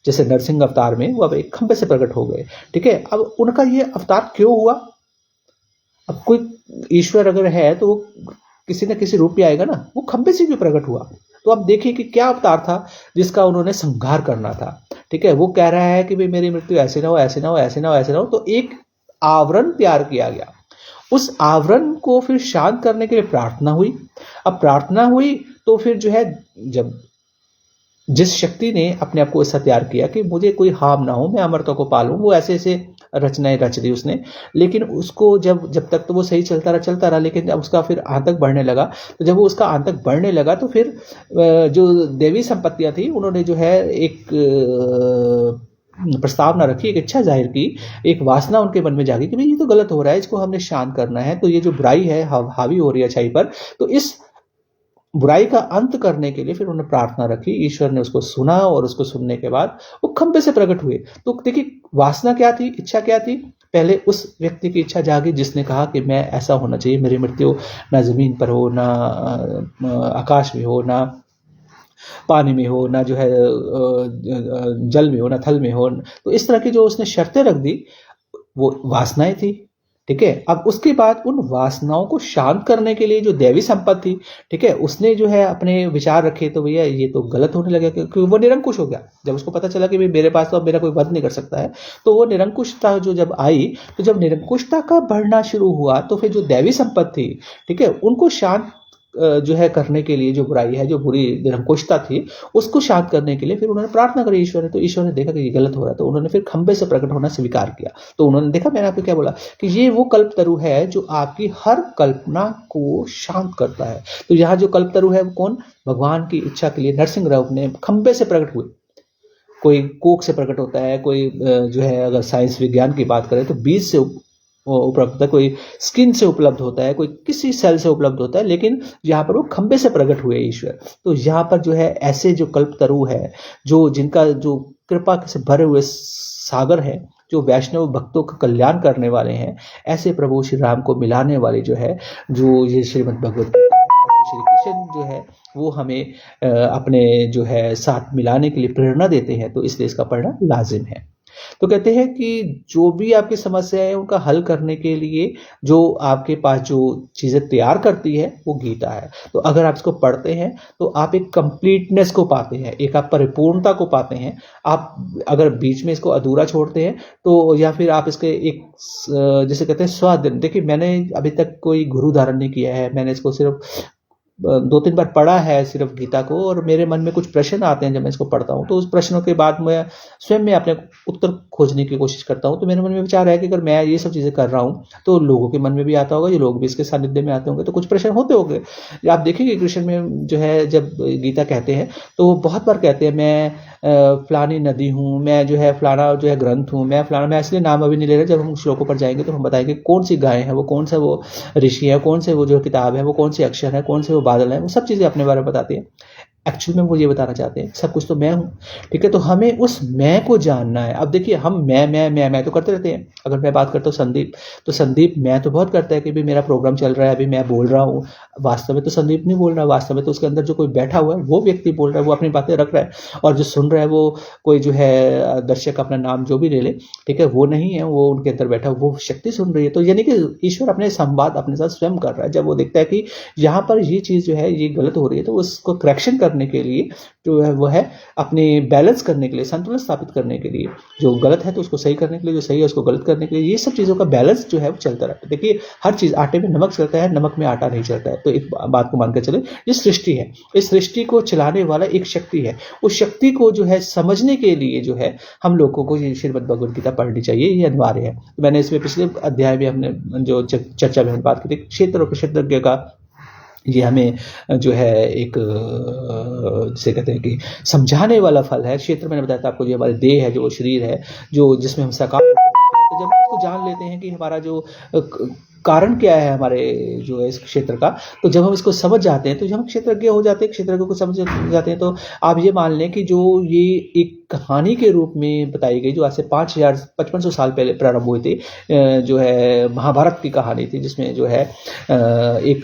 जैसे नरसिंह अवतार में वो अब एक खंबे से प्रकट हो गए, ठीक है। अब उनका ये अवतार क्यों हुआ? अब कोई ईश्वर अगर है तो वो किसी न किसी रूप में आएगा ना, वो खंबे से क्यों प्रकट हुआ? तो आप देखिए कि क्या अवतार था जिसका उन्होंने संहार करना था, ठीक है। वो कह रहा है कि भाई मेरी मृत्यु ऐसे ना हो, ऐसे ना हो, ऐसे ना हो, ऐसे ना हो। तो एक आवरण तैयार किया गया, उस आवरण को फिर शांत करने के लिए प्रार्थना हुई। अब प्रार्थना हुई तो फिर जो है, जब जिस शक्ति ने अपने आप को ऐसा तैयार किया कि मुझे कोई हार्म ना हो, मैं अमरता को पालूं, वो ऐसे ऐसे रचनाएं रच दी उसने। लेकिन उसको जब तक तो वो सही चलता रहा, लेकिन जब उसका फिर आतंक बढ़ने लगा, तो जब वो उसका आतंक बढ़ने लगा तो फिर जो देवी संपत्तियां थी उन्होंने जो है एक प्रस्तावना रखी, एक इच्छा जाहिर की, एक वासना उनके मन में जागी कि भाई ये तो गलत हो रहा है, इसको हमने शांत करना है। तो ये जो बुराई है हावी हो रही है अच्छाई पर, तो इस बुराई का अंत करने के लिए फिर उन्होंने प्रार्थना रखी। ईश्वर ने उसको सुना और उसको सुनने के बाद वो खंबे से प्रकट हुए। तो देखिए, वासना क्या थी, इच्छा क्या थी? पहले उस व्यक्ति की इच्छा जागी जिसने कहा कि मैं ऐसा होना चाहिए, मेरी मृत्यु ना जमीन पर हो, ना आकाश में हो, ना पानी में हो, ना जो है जल में हो, ना थल में हो। तो इस तरह की जो उसने शर्तें रख दी, वो वासनाएं थी, ठीक है। अब उसके बाद उन वासनाओं को शांत करने के लिए जो दैवी संपत्ति थी, ठीक है, उसने जो है अपने विचार रखे। तो भैया ये तो गलत होने लगा, क्योंकि वो निरंकुश हो गया। जब उसको पता चला कि भाई मेरे पास तो अब मेरा कोई वध नहीं कर सकता है, तो वो निरंकुशता जो जब आई, तो जब निरंकुशता का बढ़ना शुरू हुआ, तो फिर जो दैवी संपत्ति थी, ठीक है, उनको शांत जो है करने के लिए, जो बुराई है, जो बुरी निरंकुशता थी, उसको शांत करने के लिए फिर उन्होंने प्रार्थना करी ईश्वर ने। तो ईश्वर ने देखा कि ये गलत हो रहा है, तो उन्होंने फिर खंबे से प्रकट होना स्वीकार किया। तो उन्होंने देखा, मैंने आपको क्या बोला कि ये वो कल्पतरु है जो आपकी हर कल्पना को शांत करता है। तो यहाँ जो कल्पतरु है वो कौन? भगवान की इच्छा के लिए नरसिंह राव ने खंबे से प्रकट हुए। कोई कोख से प्रकट होता है, कोई जो है अगर साइंस विज्ञान की बात करें तो बीज से उपलब्ध होता है, कोई स्किन से उपलब्ध होता है, कोई किसी सेल से उपलब्ध होता है, लेकिन यहाँ पर वो खंबे से प्रकट हुए ईश्वर। तो यहाँ पर जो है ऐसे जो कल्पतरु है, जो जिनका जो कृपा से भरे हुए सागर है, जो वैष्णव भक्तों का कल्याण करने वाले हैं, ऐसे प्रभु श्री राम को मिलाने वाले जो है, जो ये श्रीमद् भगवद गीता है, श्री कृष्ण जो है वो हमें अपने जो है साथ मिलाने के लिए प्रेरणा देते हैं। तो इसलिए इसका पढ़ना लाजिम है। तो कहते हैं कि जो भी आपकी समस्या है उनका हल करने के लिए जो आपके पास जो चीजें तैयार करती है वो गीता है। तो अगर आप इसको पढ़ते हैं तो आप एक कंप्लीटनेस को पाते हैं, एक आप परिपूर्णता को पाते हैं। आप अगर बीच में इसको अधूरा छोड़ते हैं तो, या फिर आप इसके एक जैसे कहते हैं स्वाधीन, देखिए मैंने अभी तक कोई गुरु धारण नहीं किया है, मैंने इसको सिर्फ 2-3 बार पढ़ा है सिर्फ गीता को, और मेरे मन में कुछ प्रश्न आते हैं जब मैं इसको पढ़ता हूँ। तो उस प्रश्नों के बाद मैं स्वयं में अपने उत्तर खोजने की कोशिश करता हूँ। तो मेरे मन में विचार है कि अगर मैं ये सब चीज़ें कर रहा हूँ तो लोगों के मन में भी आता होगा, ये लोग भी इसके सानिध्य में आते होंगे, तो कुछ प्रश्न होते होंगे। आप देखिए कृष्ण में जो है जब गीता कहते हैं तो वो बहुत बार कहते हैं मैं फलानी नदी हूँ, मैं जो है फलाना जो है ग्रंथ हूँ, मैं फलाना, मैं इसलिए नाम अभी नहीं ले रहा। जब हम श्लोकों पर जाएंगे तो हम बताएंगे कौन सी गाय है, वो कौन सा वो ऋषि है, कौन से वो जो किताब है, वो कौन से अक्षर है, कौन से वो बादल है, वो सब चीज़ें अपने बारे में बताती है। एक्चुअल में वो ये बताना चाहते हैं सब कुछ तो मैं हूँ, ठीक है। तो हमें उस मैं को जानना है। अब देखिए हम मैं तो करते रहते हैं। अगर मैं बात करता हूँ संदीप, तो संदीप मैं तो बहुत करता है कि भाई मेरा प्रोग्राम चल रहा है, अभी मैं बोल रहा हूँ। वास्तव में तो संदीप नहीं बोल रहा, वास्तव में तो उसके अंदर जो कोई बैठा हुआ है वो व्यक्ति बोल रहा है, वो अपनी बातें रख रहा है। और जो सुन रहा है वो कोई जो है दर्शक, अपना नाम जो भी ले ले, ठीक है, वो नहीं है, वो उनके अंदर बैठा वो शक्ति सुन रही है। तो यानी कि ईश्वर अपने संवाद अपने साथ स्वयं कर रहा है। जब वो देखता है कि यहाँ पर ये चीज़ जो है ये गलत हो रही है, तो उसको करेक्शन करने के लिए जो है वो है अपने बैलेंस करने के लिए, संतुलन स्थापित करने के लिए, जो गलत है तो उसको सही करने के लिए, जो सही है उसको गलत करने के लिए, ये सब चीज़ों का बैलेंस जो है वो चलता रहता है। देखिए हर चीज़, आटे में नमक चलता है, नमक में आटा नहीं चलता है। तो एक बात को मानकर चले, ये सृष्टि है, इस सृष्टि को चलाने वाला एक शक्ति है। उस शक्ति को जो है समझने के लिए जो है हम लोगों को ये श्रीमद् भगवद गीता पढ़नी चाहिए, ये अनिवार्य है। तो मैंने इसमें पिछले अध्याय में हमने जो चर्चा में बात की थी क्षेत्र और क्षेत्रज्ञ का, ये हमें जो है एक जिसे कहते हैं कि समझाने वाला फल है। क्षेत्र मैंने बताया था आपको, जो हमारे देह है, जो वो शरीर है, जो जिसमें हम साकार होते हैं। तो जब हम इसको जान लेते हैं कि हमारा जो कारण क्या है हमारे जो है इस क्षेत्र का, तो जब हम इसको समझ जाते हैं तो जब हम क्षेत्रज्ञ हो जाते हैं, क्षेत्रज्ञ को समझ जाते हैं, तो आप ये मान लें कि जो ये एक कहानी के रूप में बताई गई, जो आज से 5500 साल पहले प्रारंभ हुई थी, जो है महाभारत की कहानी थी, जिसमें जो है एक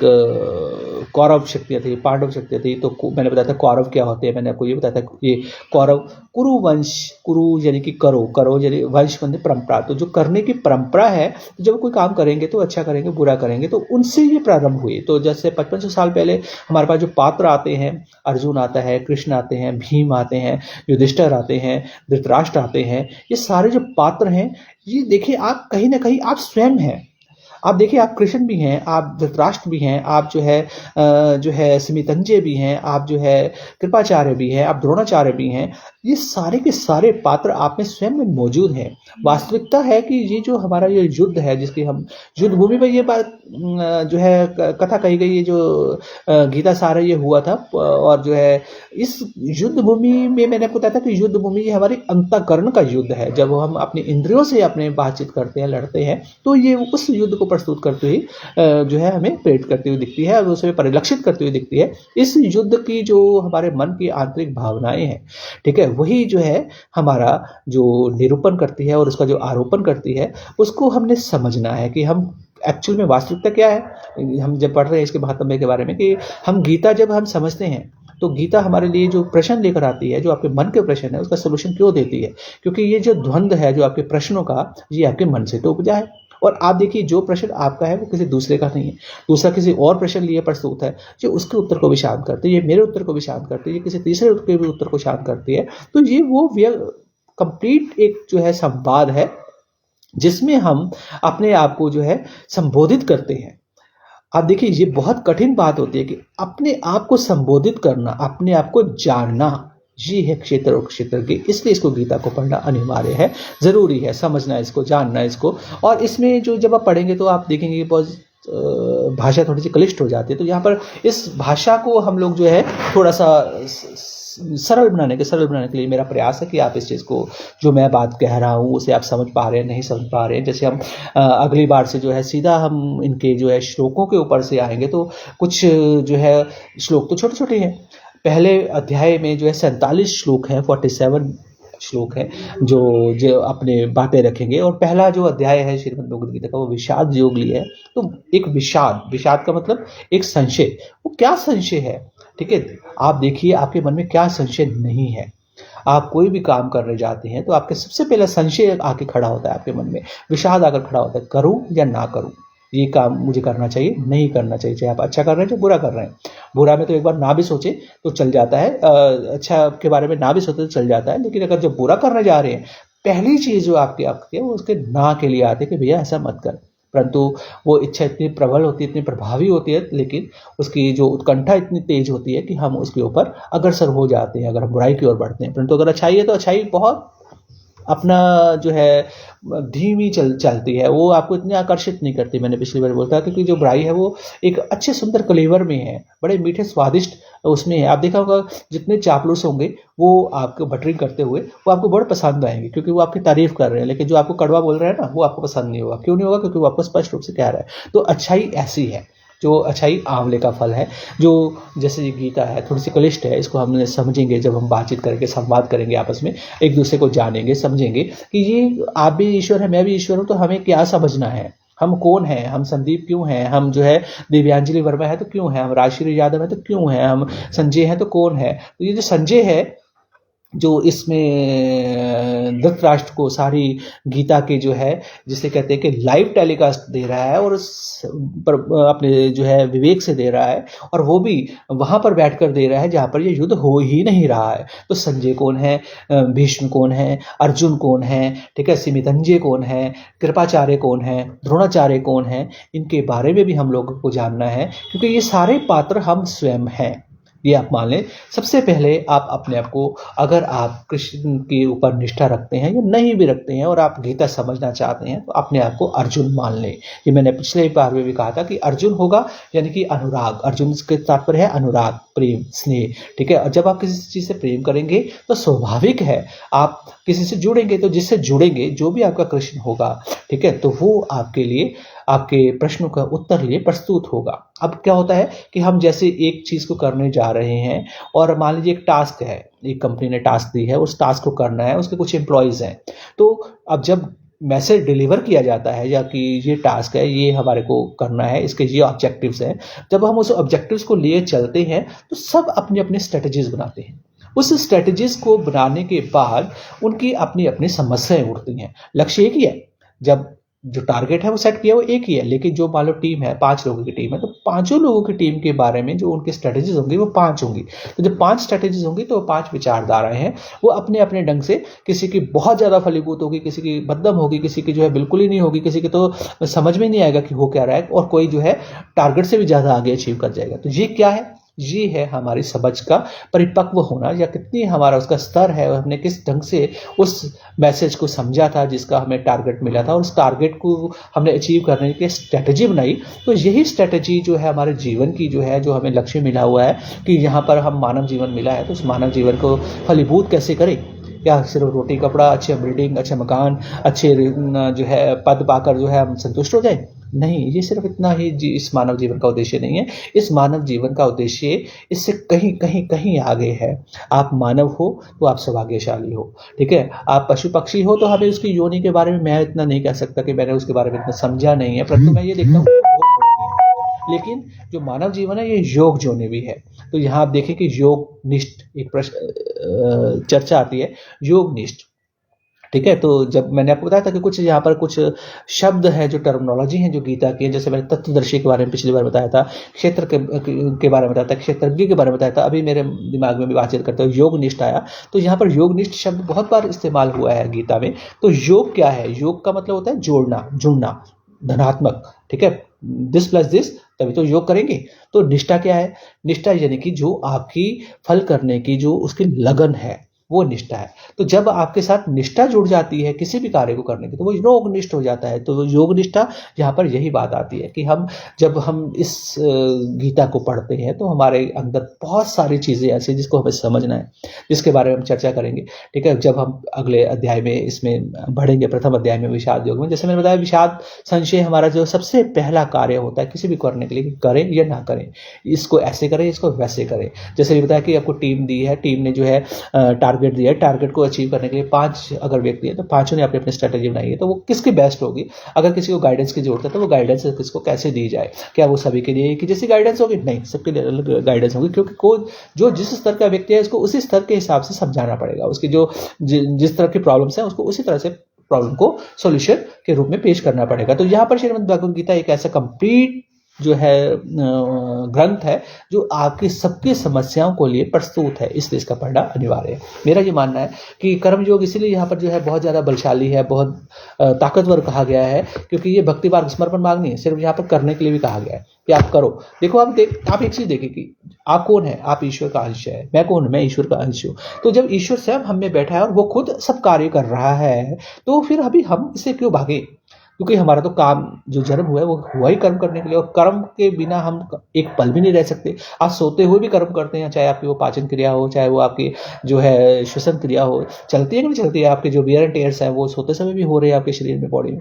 कौरव शक्तियाँ थी, पांडव शक्तियाँ थी। तो मैंने बताया था कौरव क्या होते हैं, मैंने आपको ये बताया था ये कौरव कुरु वंश, कुरु यानी कि करो यानी वंश मतलब परंपरा। तो जो करने की परंपरा है, तो जब कोई काम करेंगे तो अच्छा करेंगे, बुरा करेंगे, तो उनसे ये प्रारंभ हुई। तो जैसे 5500 साल पहले हमारे पास जो पात्र आते हैं, अर्जुन आता है, कृष्ण आते हैं, भीम आते हैं, युधिष्ठिर आते हैं, धृतराष्ट्र आते हैं, ये सारे जो पात्र हैं, ये देखिए आप कहीं ना कहीं आप स्वयं हैं। आप देखिए आप कृष्ण भी हैं, आप धृतराष्ट्र भी हैं, आप जो है सिमितंजे भी हैं, आप जो है कृपाचार्य भी हैं, आप द्रोणाचार्य भी हैं। ये सारे के सारे पात्र आप में स्वयं में मौजूद हैं। वास्तविकता है कि ये जो हमारा ये युद्ध है, जिसकी हम युद्ध भूमि में ये बात जो है कथा कही गई है, जो गीता सार ये हुआ था। और जो है इस युद्ध भूमि में मैंने आपको बताया था कि युद्ध भूमि ये हमारे अंतःकरण का युद्ध है। जब हम अपने इंद्रियों से अपने बातचीत करते हैं, लड़ते हैं, तो ये उस युद्ध को प्रस्तुत करते हुए जो है हमें प्रेरित करती हुई दिखती है और उसे परिलक्षित करती हुई दिखती है। इस युद्ध की जो हमारे मन की आंतरिक भावनाएं हैं, ठीक है, वही जो है हमारा जो निरूपण करती है और उसका जो आरोपण करती है, उसको हमने समझना है कि हम एक्चुअल में वास्तविकता क्या है। हम जब पढ़ रहे हैं इसके महात्म्य के बारे में कि हम गीता जब हम समझते हैं, तो गीता हमारे लिए जो प्रश्न लेकर आती है, जो आपके मन के प्रश्न है, उसका सोल्यूशन क्यों देती है? क्योंकि ये जो द्वंद्व है जो आपके प्रश्नों का, ये आपके मन से तो उपजा है। और आप देखिए जो प्रश्न आपका है वो किसी दूसरे का नहीं है, दूसरा किसी और प्रश्न लिए प्रस्तुत है, जो उसके उत्तर को भी शांत करती है, ये मेरे उत्तर को भी शांत करती है, ये किसी तीसरे के भी उत्तर को शांत करती है। तो ये वो कंप्लीट एक जो है संवाद है, जिसमें हम अपने आप को जो है संबोधित करते हैं। आप देखिए ये बहुत कठिन बात होती है कि अपने आप को संबोधित करना, अपने आप को जानना, ये है क्षेत्र और क्षेत्रज्ञ। इसलिए इसको गीता को पढ़ना अनिवार्य है, जरूरी है समझना इसको, जानना इसको। और इसमें जो जब आप पढ़ेंगे तो आप देखेंगे बहुत भाषा थोड़ी सी क्लिष्ट हो जाती है। तो यहाँ पर इस भाषा को हम लोग जो है थोड़ा सा सरल बनाने के लिए मेरा प्रयास है कि आप इस चीज़ को, जो मैं बात कह रहा हूँ, उसे आप समझ पा रहे हैं, नहीं समझ पा रहे हैं। जैसे हम अगली बार से जो है सीधा हम इनके जो है श्लोकों के ऊपर से आएंगे, तो कुछ जो है श्लोक तो छोटे छोटे हैं। पहले अध्याय में जो है 47 श्लोक हैं, 47 श्लोक है जो अपने बातें रखेंगे। और पहला जो अध्याय है श्रीमद् भगवद गीता का, वो विषाद योग लिया है। तो एक विषाद का मतलब एक संशय, वो क्या संशय है, ठीक है। आप देखिए आपके मन में क्या संशय नहीं है। आप कोई भी काम करने जाते हैं तो आपके सबसे पहला संशय आके खड़ा होता है, आपके मन में विषाद आकर खड़ा होता है, करूं या ना करूं, ये काम मुझे करना चाहिए, नहीं करना चाहिए। चाहे आप अच्छा कर रहे हैं चाहे बुरा कर रहे हैं। बुरा में तो एक बार ना भी सोचे तो चल जाता है, अच्छा के बारे में ना भी सोचे तो चल जाता है। लेकिन अगर जब बुरा करने जा रहे हैं, पहली चीज़ जो आपकी है वो उसके ना के लिए आती है कि भैया ऐसा मत कर। परंतु वो इच्छा इतनी प्रबल होती है, इतनी प्रभावी होती है, लेकिन उसकी जो उत्कंठा इतनी तेज होती है कि हम उसके ऊपर अग्रसर हो जाते हैं, अगर हम बुराई की ओर बढ़ते हैं। परंतु अगर अच्छाई है तो अच्छाई बहुत अपना जो है धीमी चलती है, वो आपको इतनी आकर्षित नहीं करती। मैंने पिछली बार बोला था, क्योंकि जो बुराई है वो एक अच्छे सुंदर कलेवर में है, बड़े मीठे स्वादिष्ट उसमें है। आप देखा होगा जितने चापलूस होंगे वो आपको बटरिंग करते हुए वो आपको बड़े पसंद आएंगे, क्योंकि वो आपकी तारीफ कर रहे हैं। लेकिन जो आपको कड़वा बोल रहे हैं ना, वो आपको पसंद नहीं होगा। क्यों नहीं होगा? क्योंकि वो आपको स्पष्ट रूप से कह रहा है। तो अच्छाई ऐसी है, जो अच्छाई आंवले का फल है, जो जैसे ये गीता है थोड़ी सी क्लिष्ट है, इसको हम समझेंगे जब हम बातचीत करेंगे, संवाद करेंगे आपस में, एक दूसरे को जानेंगे, समझेंगे कि ये आप भी ईश्वर है, मैं भी ईश्वर हूँ, तो हमें क्या समझना है, हम कौन हैं, हम संदीप क्यों हैं, हम जो है दिव्यांजलि वर्मा है तो क्यों है, हम राजश्री यादव है तो क्यों है, हम संजय है तो कौन है। तो ये जो संजय है, जो इसमें धृतराष्ट्र को सारी गीता के जो है जिसे कहते हैं कि लाइव टेलीकास्ट दे रहा है, और पर अपने जो है विवेक से दे रहा है, और वो भी वहां पर बैठकर दे रहा है जहां पर ये युद्ध हो ही नहीं रहा है। तो संजय कौन है, भीष्म कौन है, अर्जुन कौन है, ठीक है, सिमितंजय कौन है, कृपाचार्य कौन है, द्रोणाचार्य कौन है, इनके बारे में भी हम लोगों को जानना है, क्योंकि ये सारे पात्र हम स्वयं हैं। ये आप मान लें। सबसे पहले आप अपने आप को, अगर आप कृष्ण के ऊपर निष्ठा रखते हैं या नहीं भी रखते हैं और आप गीता समझना चाहते हैं, तो अपने आप को अर्जुन मान लें। ये मैंने पिछले बार में भी कहा था कि अर्जुन होगा यानी कि अनुराग। अर्जुन के तात्पर्य है अनुराग, प्रेम, स्नेह, ठीक है। और जब आप किसी चीज से प्रेम करेंगे तो स्वाभाविक है आप किसी से जुड़ेंगे, तो जिससे जुड़ेंगे जो भी आपका कृष्ण होगा, ठीक है, तो वो आपके लिए आपके प्रश्नों का उत्तर लिए प्रस्तुत होगा। अब क्या होता है कि हम जैसे एक चीज को करने जा रहे हैं, और मान लीजिए एक टास्क है, एक कंपनी ने टास्क दी है, उस टास्क को करना है, उसके कुछ एम्प्लॉयज हैं। तो अब जब मैसेज डिलीवर किया जाता है या कि ये टास्क है, ये हमारे को करना है, इसके ये ऑब्जेक्टिव्स हैं, जब हम उस ऑब्जेक्टिव्स को लिए चलते हैं तो सब अपनी अपनी स्ट्रेटजीज बनाते हैं। उस स्ट्रेटजीज को बनाने के बाद उनकी अपनी अपनी समस्याएं उठती हैं। लक्ष्य एक ही है, जब जो टारगेट है वो सेट किया वो एक ही है, लेकिन जो मान लो टीम है, 5 लोगों की टीम है, तो पांचों लोगों की टीम के बारे में जो उनकी स्ट्रेटजीज होंगी वो 5 होंगी। तो जब 5 स्ट्रेटजीज होंगी तो 5 विचारधाराएं हैं, वो अपने अपने ढंग से, किसी की बहुत ज्यादा फलीभूत होगी, किसी की मध्यम होगी, किसी की जो है बिल्कुल ही नहीं होगी, किसी की तो समझ में नहीं आएगा कि हो क्या रहा है, और कोई जो है टारगेट से भी ज्यादा आगे अचीव कर जाएगा। तो ये क्या है, ये है हमारी समझ का परिपक्व होना, या कितनी हमारा उसका स्तर है, और हमने किस ढंग से उस मैसेज को समझा था जिसका हमें टारगेट मिला था, और उस टारगेट को हमने अचीव करने की स्ट्रेटजी बनाई। तो यही स्ट्रेटजी जो है हमारे जीवन की, जो है जो हमें लक्ष्य मिला हुआ है कि यहाँ पर हम मानव जीवन मिला है, तो उस मानव जीवन को फलीभूत कैसे करें। या सिर्फ रोटी कपड़ा, अच्छे बिल्डिंग, अच्छे मकान, अच्छे जो है पद पाकर जो है हम संतुष्ट हो जाए? नहीं, ये सिर्फ इतना ही इस मानव जीवन का उद्देश्य नहीं है। इस मानव जीवन का उद्देश्य इससे कहीं कहीं कहीं आगे है। आप मानव हो तो आप सौभाग्यशाली हो, ठीक है। आप पशु पक्षी हो तो हमें उसकी योनि के बारे में मैं इतना नहीं कह सकता कि मैंने उसके बारे में इतना समझा नहीं है, परंतु मैं ये देखता हूँ लेकिन जो मानव जीवन है ये योग जोनि भी है। तो यहाँ आप देखें कि योग निष्ठ एक प्रश्न चर्चा आती है, योग निष्ठ, ठीक है। तो जब मैंने आपको बताया था कि कुछ यहाँ पर कुछ शब्द है, जो टर्मिनोलॉजी है जो गीता की है, जैसे मैंने तत्वदर्शी के बारे में पिछली बार बताया था, क्षेत्र के बारे में बताया था, क्षेत्रज्ञ के बारे में बताया था, अभी मेरे दिमाग में भी बातचीत करते हुए योग निष्ठ आया। तो यहाँ पर योग निष्ठ शब्द बहुत बार इस्तेमाल हुआ है गीता में। तो योग क्या है, योग का मतलब होता है जोड़ना, जुड़ना, धनात्मक, ठीक है, दिस प्लस दिस, तभी तो योग करेंगे। तो निष्ठा क्या है, निष्ठा यानी कि जो आपकी फल करने की जो उसकी लगन है वो निष्ठा है। तो जब आपके साथ निष्ठा जुड़ जाती है किसी भी कार्य को करने की, तो वो योग निष्ठ हो जाता है। तो योग निष्ठा यहाँ पर यही बात आती है कि हम जब हम इस गीता को पढ़ते हैं तो हमारे अंदर बहुत सारी चीजें ऐसी जिसको हमें समझना है, जिसके बारे में हम चर्चा करेंगे, ठीक है। जब हम अगले अध्याय में इसमें बढ़ेंगे, प्रथम अध्याय में विषाद योग में, जैसे मैंने बताया विषाद संशय हमारा जो सबसे पहला कार्य होता है किसी भी करने के लिए, कि करें या ना करें, इसको ऐसे करें, इसको वैसे करें। जैसे भी बताया कि आपको टीम दी है, टीम ने जो है टारगेट दिया है, टारगेट को अचीव करने के लिए 5 अगर व्यक्ति है तो पांचों ने अपनी अपनी स्ट्रेटजी बनाई है, तो वो किसकी बेस्ट होगी। अगर किसी को गाइडेंस की जरूरत है तो वो गाइडेंस किसको कैसे दी जाए, क्या वो सभी के लिए एक जैसी गाइडेंस होगी? नहीं, सबके लिए अलग गाइडेंस होगी, क्योंकि कोई जो जिस स्तर का व्यक्ति है उसको उसी स्तर के हिसाब से समझाना पड़ेगा। उसकी जो जिस तरह की प्रॉब्लम्स है उसको उसी तरह से प्रॉब्लम को सॉल्यूशन के रूप में पेश करना पड़ेगा। तो यहाँ पर श्रीमद् भगवद गीता एक ऐसा कंप्लीट जो है ग्रंथ है जो आपकी सबकी समस्याओं को लिए प्रस्तुत है, इसलिए इसका पढ़ना अनिवार्य है। मेरा ये मानना है कि कर्म योग इसीलिए यहाँ पर जो है बहुत ज़्यादा बलशाली है, बहुत ताकतवर कहा गया है, क्योंकि ये भक्ति मार्ग समर्पण मार्ग नहीं है, सिर्फ यहाँ पर करने के लिए भी कहा गया है कि आप करो। देखो आप एक चीज़ देखिए कि आप कौन है, आप ईश्वर का अंश है। मैं कौन हूँ? मैं ईश्वर का अंश हूँ। तो जब ईश्वर स्वयं हम में बैठा है और वो खुद सब कार्य कर रहा है, तो फिर अभी हम इससे क्यों भागे? क्योंकि हमारा तो काम जो जन्म हुआ है वो हुआ ही कर्म करने के लिए, और कर्म के बिना हम एक पल भी नहीं रह सकते। आज सोते हुए भी कर्म करते हैं, चाहे आपकी वो पाचन क्रिया हो, चाहे वो आपकी जो है श्वसन क्रिया हो, चलती है कि नहीं चलती है। आपके जो वियर एंड टेयर्स है वो सोते समय भी हो रहे हैं आपके शरीर में, बॉडी में।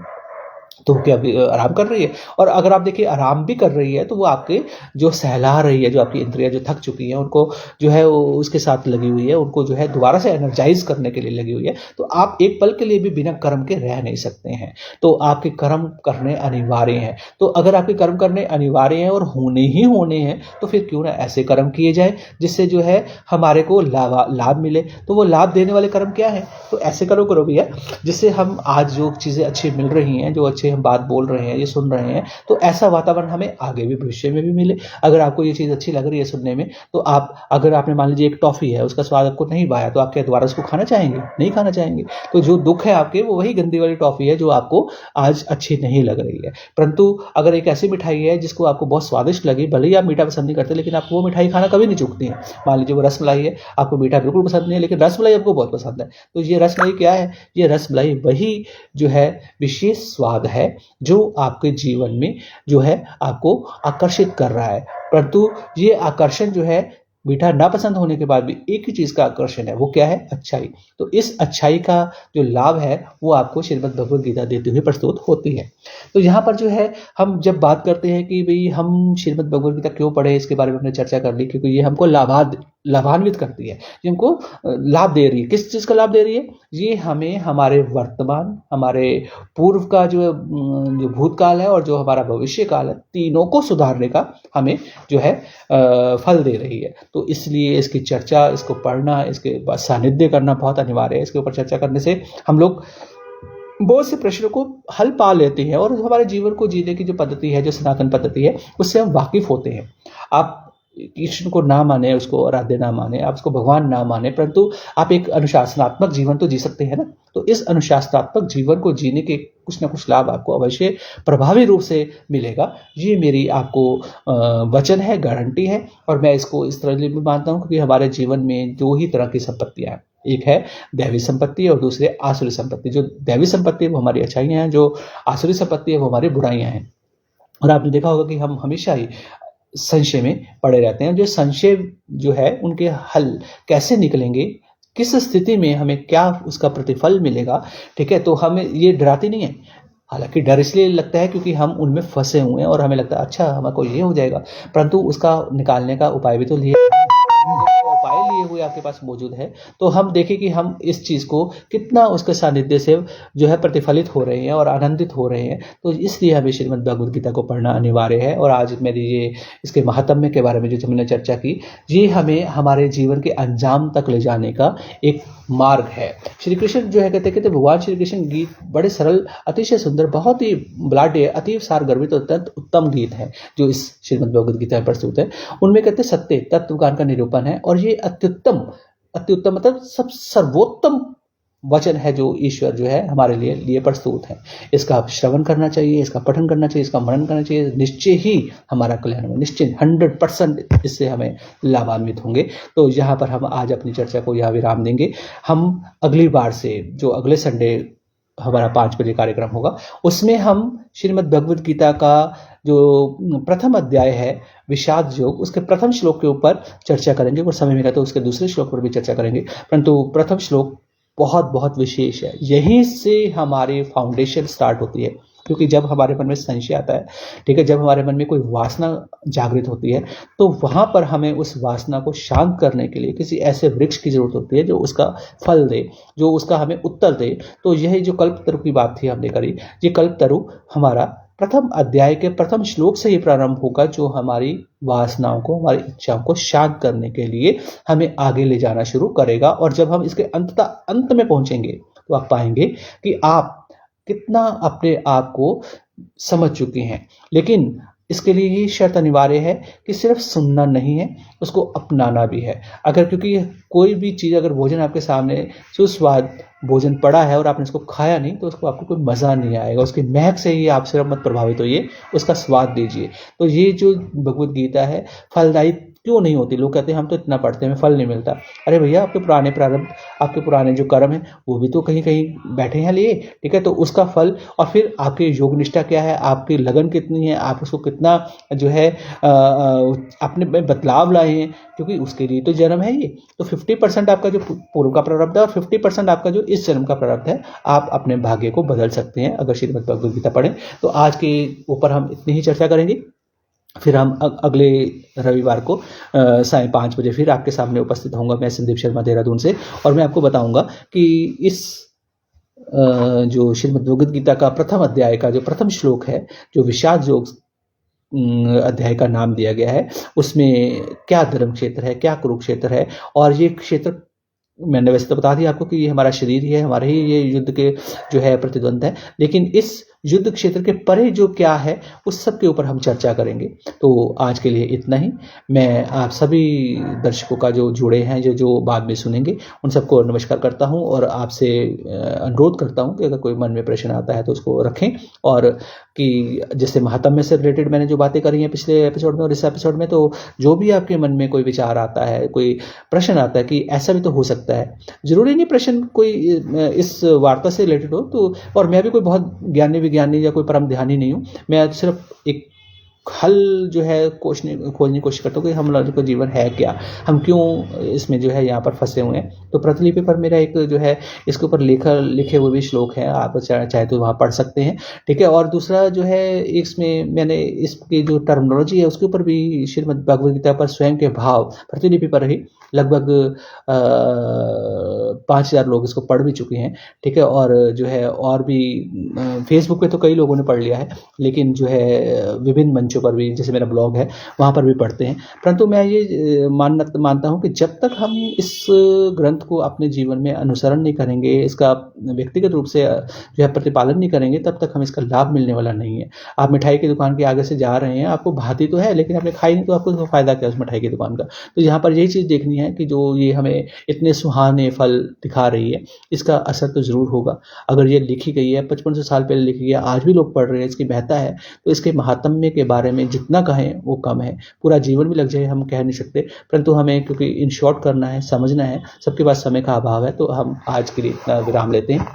तो क्या अभी आराम कर रही है? और अगर आप देखिए आराम भी कर रही है तो वो आपके जो सहला रही है, जो आपकी इंद्रियाँ जो थक चुकी हैं उनको जो है वो उसके साथ लगी हुई है, उनको जो है दोबारा से एनर्जाइज़ करने के लिए लगी हुई है। तो आप एक पल के लिए भी बिना कर्म के रह नहीं सकते हैं। तो आपके कर्म करने अनिवार्य हैं। तो अगर आपके कर्म करने अनिवार्य हैं और होने हैं तो फिर क्यों ना ऐसे कर्म किए जाएँ जिससे जो है हमारे को लाभ मिले। तो वो लाभ देने वाले कर्म क्या है? तो ऐसे कर्म करो भैया जिससे हम आज जो चीज़ें अच्छी मिल रही हैं, जो अच्छे हम बात बोल रहे हैं, ये सुन रहे हैं, तो ऐसा वातावरण हमें आगे भी भविष्य में भी मिले। अगर आपको ये चीज़ अच्छी लग रही है सुनने में, तो आप अगर आपने मान लीजिए एक टॉफ़ी है, उसका स्वाद आपको नहीं भाया, तो आप क्या दोबारा उसको खाना चाहेंगे? नहीं खाना चाहेंगे। तो जो दुःख है आपके, वो वही गंदी वाली टॉफ़ी है जो आपको आज अच्छी नहीं लग रही है। परंतु अगर एक ऐसी मिठाई है जिसको आपको बहुत स्वादिष्ट लगी, भले ही आप मीठा पसंद नहीं करते, लेकिन आपको वो मिठाई खाना कभी नहीं चूकती है। मान लीजिए वो रसमलाई है, आपको मीठा बिल्कुल पसंद नहीं है, लेकिन रसमलाई आपको बहुत पसंद है। तो ये रसमलाई क्या है? ये रसमलाई वही जो है विशेष स्वाद है जो आपके जीवन में जो है आपको आकर्षित कर रहा है। परंतु ये आकर्षण जो है मीठा ना पसंद होने के बाद भी एक ही चीज़ का आकर्षण है, वो क्या है? अच्छाई। तो इस अच्छाई का जो लाभ है वो आपको श्रीमद् भगवद गीता देते हुए प्रस्तुत होती है। तो यहाँ पर जो है हम जब बात करते हैं कि भई हम श्रीमद् भगवद गीता क्यों पढ़ें, इसके बारे में हमने चर्चा कर ली, क्योंकि ये हमको लाभान्वित करती है। ये हमको लाभ दे रही है। किस चीज़ का लाभ दे रही है? ये हमें हमारे वर्तमान, हमारे पूर्व का जो भूतकाल है और जो हमारा भविष्य काल है, तीनों को सुधारने का हमें जो है फल दे रही है। तो इसलिए इसकी चर्चा, इसको पढ़ना, इसके सानिध्य करना बहुत अनिवार्य है। इसके ऊपर चर्चा करने से हम लोग बहुत से प्रश्नों को हल पा लेते हैं और हमारे जीवन को जीने की जो पद्धति है, जो सनातन पद्धति है, उससे हम वाकिफ होते हैं। आप कृष्ण को ना माने, उसको आराध्य ना माने, आप उसको भगवान ना माने, परंतु आप एक अनुशासनात्मक जीवन तो जी सकते हैं ना। तो इस अनुशासनात्मक जीवन को जीने के कुछ ना कुछ लाभ आपको अवश्य प्रभावी रूप से मिलेगा। ये मेरी आपको वचन है, गारंटी है। और मैं इसको इस तरह भी मानता हूँ क्योंकि हमारे जीवन में दो ही तरह की संपत्तियाँ हैं। एक है दैवी संपत्ति और दूसरे आसुरी संपत्ति। जो दैवी संपत्ति है वो हमारी अच्छाइयाँ हैं, जो आसुरी संपत्ति है वो हमारी बुराइयाँ हैं। और आपने देखा होगा कि हम हमेशा ही संशय में पड़े रहते हैं। जो संशय जो है उनके हल कैसे निकलेंगे, किस स्थिति में हमें क्या उसका प्रतिफल मिलेगा, ठीक है, तो हमें ये डराती नहीं है। हालांकि डर इसलिए लगता है क्योंकि हम उनमें फंसे हुए हैं और हमें लगता है अच्छा हमको ये हो जाएगा, परंतु उसका निकालने का उपाय भी तो लिए उपाय लिए हुए आपके पास मौजूद है। तो हम देखें कि हम इस चीज़ को कितना उसके सानिध्य से जो है प्रतिफलित हो रहे हैं और आनंदित हो रहे हैं। तो इसलिए हमें श्रीमद् भगवद गीता को पढ़ना अनिवार्य है। और आज मेरी ये इसके महात्म्य के बारे में जो हमने चर्चा की, ये हमें हमारे जीवन के अंजाम तक ले जाने का एक मार्ग है। श्री कृष्ण जो है कहते भगवान श्री कृष्ण गीत बड़े सरल, अतिशय सुंदर, बहुत ही बलाढ्य, अति सार गर्भित और अत्यंत उत्तम गीत है जो इस श्रीमद् भगवद गीता में प्रस्तुत है। उनमें कहते सत्य तत्व ज्ञान का निरूपण है और ये अत्युत्तम मतलब सब सर्वोत्तम वचन है जो ईश्वर जो है हमारे लिए प्रस्तुत है। इसका श्रवण करना चाहिए, इसका पठन करना चाहिए, इसका मनन करना चाहिए। निश्चय ही हमारा कल्याण होगा, निश्चय 100% इससे हमें लाभान्वित होंगे। तो यहाँ पर हम आज अपनी चर्चा को यहाँ विराम देंगे। हम अगली बार से जो अगले संडे हमारा 5 बजे कार्यक्रम होगा, उसमें हम श्रीमद् भगवद गीता का जो प्रथम अध्याय है विषाद योग, उसके प्रथम श्लोक के ऊपर चर्चा करेंगे। और समय मिला तो उसके दूसरे श्लोक पर भी चर्चा करेंगे, परंतु प्रथम श्लोक बहुत बहुत विशेष है। यहीं से हमारी फाउंडेशन स्टार्ट होती है, क्योंकि जब हमारे मन में संशय आता है, ठीक है, जब हमारे मन में कोई वासना जागृत होती है, तो वहाँ पर हमें उस वासना को शांत करने के लिए किसी ऐसे वृक्ष की जरूरत होती है जो उसका फल दे, जो उसका हमें उत्तर दे। तो यही जो कल्पतरु की बात थी हमने करी, ये कल्पतरु हमारा प्रथम अध्याय के प्रथम श्लोक से ही प्रारंभ होगा, जो हमारी वासनाओं को, हमारी इच्छाओं को शांत करने के लिए हमें आगे ले जाना शुरू करेगा। और जब हम इसके अंत में पहुंचेंगे तो आप पाएंगे कि आप कितना अपने आप को समझ चुके हैं। लेकिन इसके लिए ही शर्त अनिवार्य है कि सिर्फ सुनना नहीं है, उसको अपनाना भी है। अगर क्योंकि कोई भी चीज़, अगर भोजन आपके सामने सुस्वाद भोजन पड़ा है और आपने उसको खाया नहीं, तो उसको आपको कोई मज़ा नहीं आएगा। उसकी महक से ही आप सिर्फ मत प्रभावित होइए, उसका स्वाद दीजिए। तो ये जो भगवद गीता है फलदायी क्यों नहीं होती? लोग कहते हैं हम तो इतना पढ़ते हैं, हमें फल नहीं मिलता। अरे भैया, आपके पुराने प्रारब्ध, आपके पुराने जो कर्म हैं, वो भी तो कहीं-कहीं बैठे हैं लिए, ठीक है? तो उसका फल, और फिर आपकी योग निष्ठा क्या है, आपकी लगन कितनी है, आप उसको कितना जो है अपने में बदलाव लाए हैं, क्योंकि उसके लिए तो जन्म है ये। तो 50% आपका जो पूर्व का प्रारब्ध है और 50% आपका जो इस जन्म का प्रारब्ध है, आप अपने भाग्य को बदल सकते हैं अगर श्रीमद् भगवद गीता पढ़ें। तो आज के ऊपर हम इतनी ही चर्चा करेंगे। फिर हम अगले रविवार को साय 5 बजे फिर आपके सामने उपस्थित होऊंगा, मैं संदीप शर्मा देहरादून से, और मैं आपको बताऊंगा कि इस जो श्रीमद् भगवद गीता का प्रथम अध्याय का जो प्रथम श्लोक है, जो विषाद योग अध्याय का नाम दिया गया है, उसमें क्या धर्म क्षेत्र है, क्या कुरुक्षेत्र है, और ये क्षेत्र मैंने वैसे तो बता दिया आपको कि ये हमारा शरीर ही है, हमारे ही ये युद्ध के जो है प्रतिद्वंद है, लेकिन इस युद्ध क्षेत्र के परे जो क्या है, उस सब के ऊपर हम चर्चा करेंगे। तो आज के लिए इतना ही। मैं आप सभी दर्शकों का जो जुड़े हैं, जो बाद में सुनेंगे, उन सबको नमस्कार करता हूं और आपसे अनुरोध करता हूं कि अगर कोई मन में प्रश्न आता है तो उसको रखें, और कि जैसे महात्म्य से रिलेटेड मैंने जो बातें करी हैं पिछले एपिसोड में और इस एपिसोड में, तो जो भी आपके मन में कोई विचार आता है, कोई प्रश्न आता है कि ऐसा भी तो हो सकता है, जरूरी नहीं प्रश्न कोई इस वार्ता से रिलेटेड हो, तो और मैं भी कोई बहुत ज्ञानी विज्ञानी या कोई परम ध्यानी नहीं हूँ, मैं सिर्फ एक हल जो है खोजने की कोशिश करता हूँ कि हम लोगों का जीवन है क्या, हम क्यों इसमें जो है यहाँ पर फंसे हुए हैं। तो प्रतिलिपि पर मेरा एक जो है इसके ऊपर लिखे हुए भी श्लोक है, आप चाहे तो वहाँ पढ़ सकते हैं, ठीक है। और दूसरा जो है, इसमें मैंने इसकी जो टर्मिनोलॉजी है उसके ऊपर भी श्रीमद् भगवद गीता पर स्वयं के भाव प्रतिलिपि पर ही लगभग 5000 लोग इसको पढ़ भी चुके हैं, ठीक है। और जो है और भी फेसबुक पे तो कई लोगों ने पढ़ लिया है, लेकिन जो है विभिन्न मंचों पर भी, जैसे मेरा ब्लॉग है वहाँ पर भी पढ़ते हैं। परंतु मैं ये मानता हूँ कि जब तक हम इस ग्रंथ को अपने जीवन में अनुसरण नहीं करेंगे, इसका व्यक्तिगत रूप से जो है प्रतिपालन नहीं करेंगे, तब तक हमें इसका लाभ मिलने वाला नहीं है। आप मिठाई की दुकान के आगे से जा रहे हैं, आपको भाती तो है, लेकिन आपने खाई नहीं, तो आपको फायदा क्या उस मिठाई की दुकान का। तो यहाँ पर यही चीज़ देखनी है कि जो ये हमें इतने सुहाने फल दिखा रही है, इसका असर तो ज़रूर होगा। अगर ये लिखी गई है 5500 साल पहले लिखी गई है, आज भी लोग पढ़ रहे हैं, इसकी महत्ता है, तो इसके महात्म्य के बारे में जितना कहें वो कम है। पूरा जीवन भी लग जाए हम कह नहीं सकते, परंतु हमें क्योंकि इन शॉर्ट करना है, समझना है, सबके पास समय का अभाव है, तो हम आज के लिए इतना विराम लेते हैं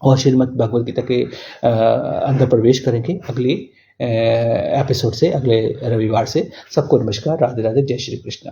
और श्रीमद् भगवद गीता के अंदर प्रवेश करेंगे अगली एपिसोड से, अगले रविवार से। सबको नमस्कार, राधे राधे, जय श्री कृष्ण।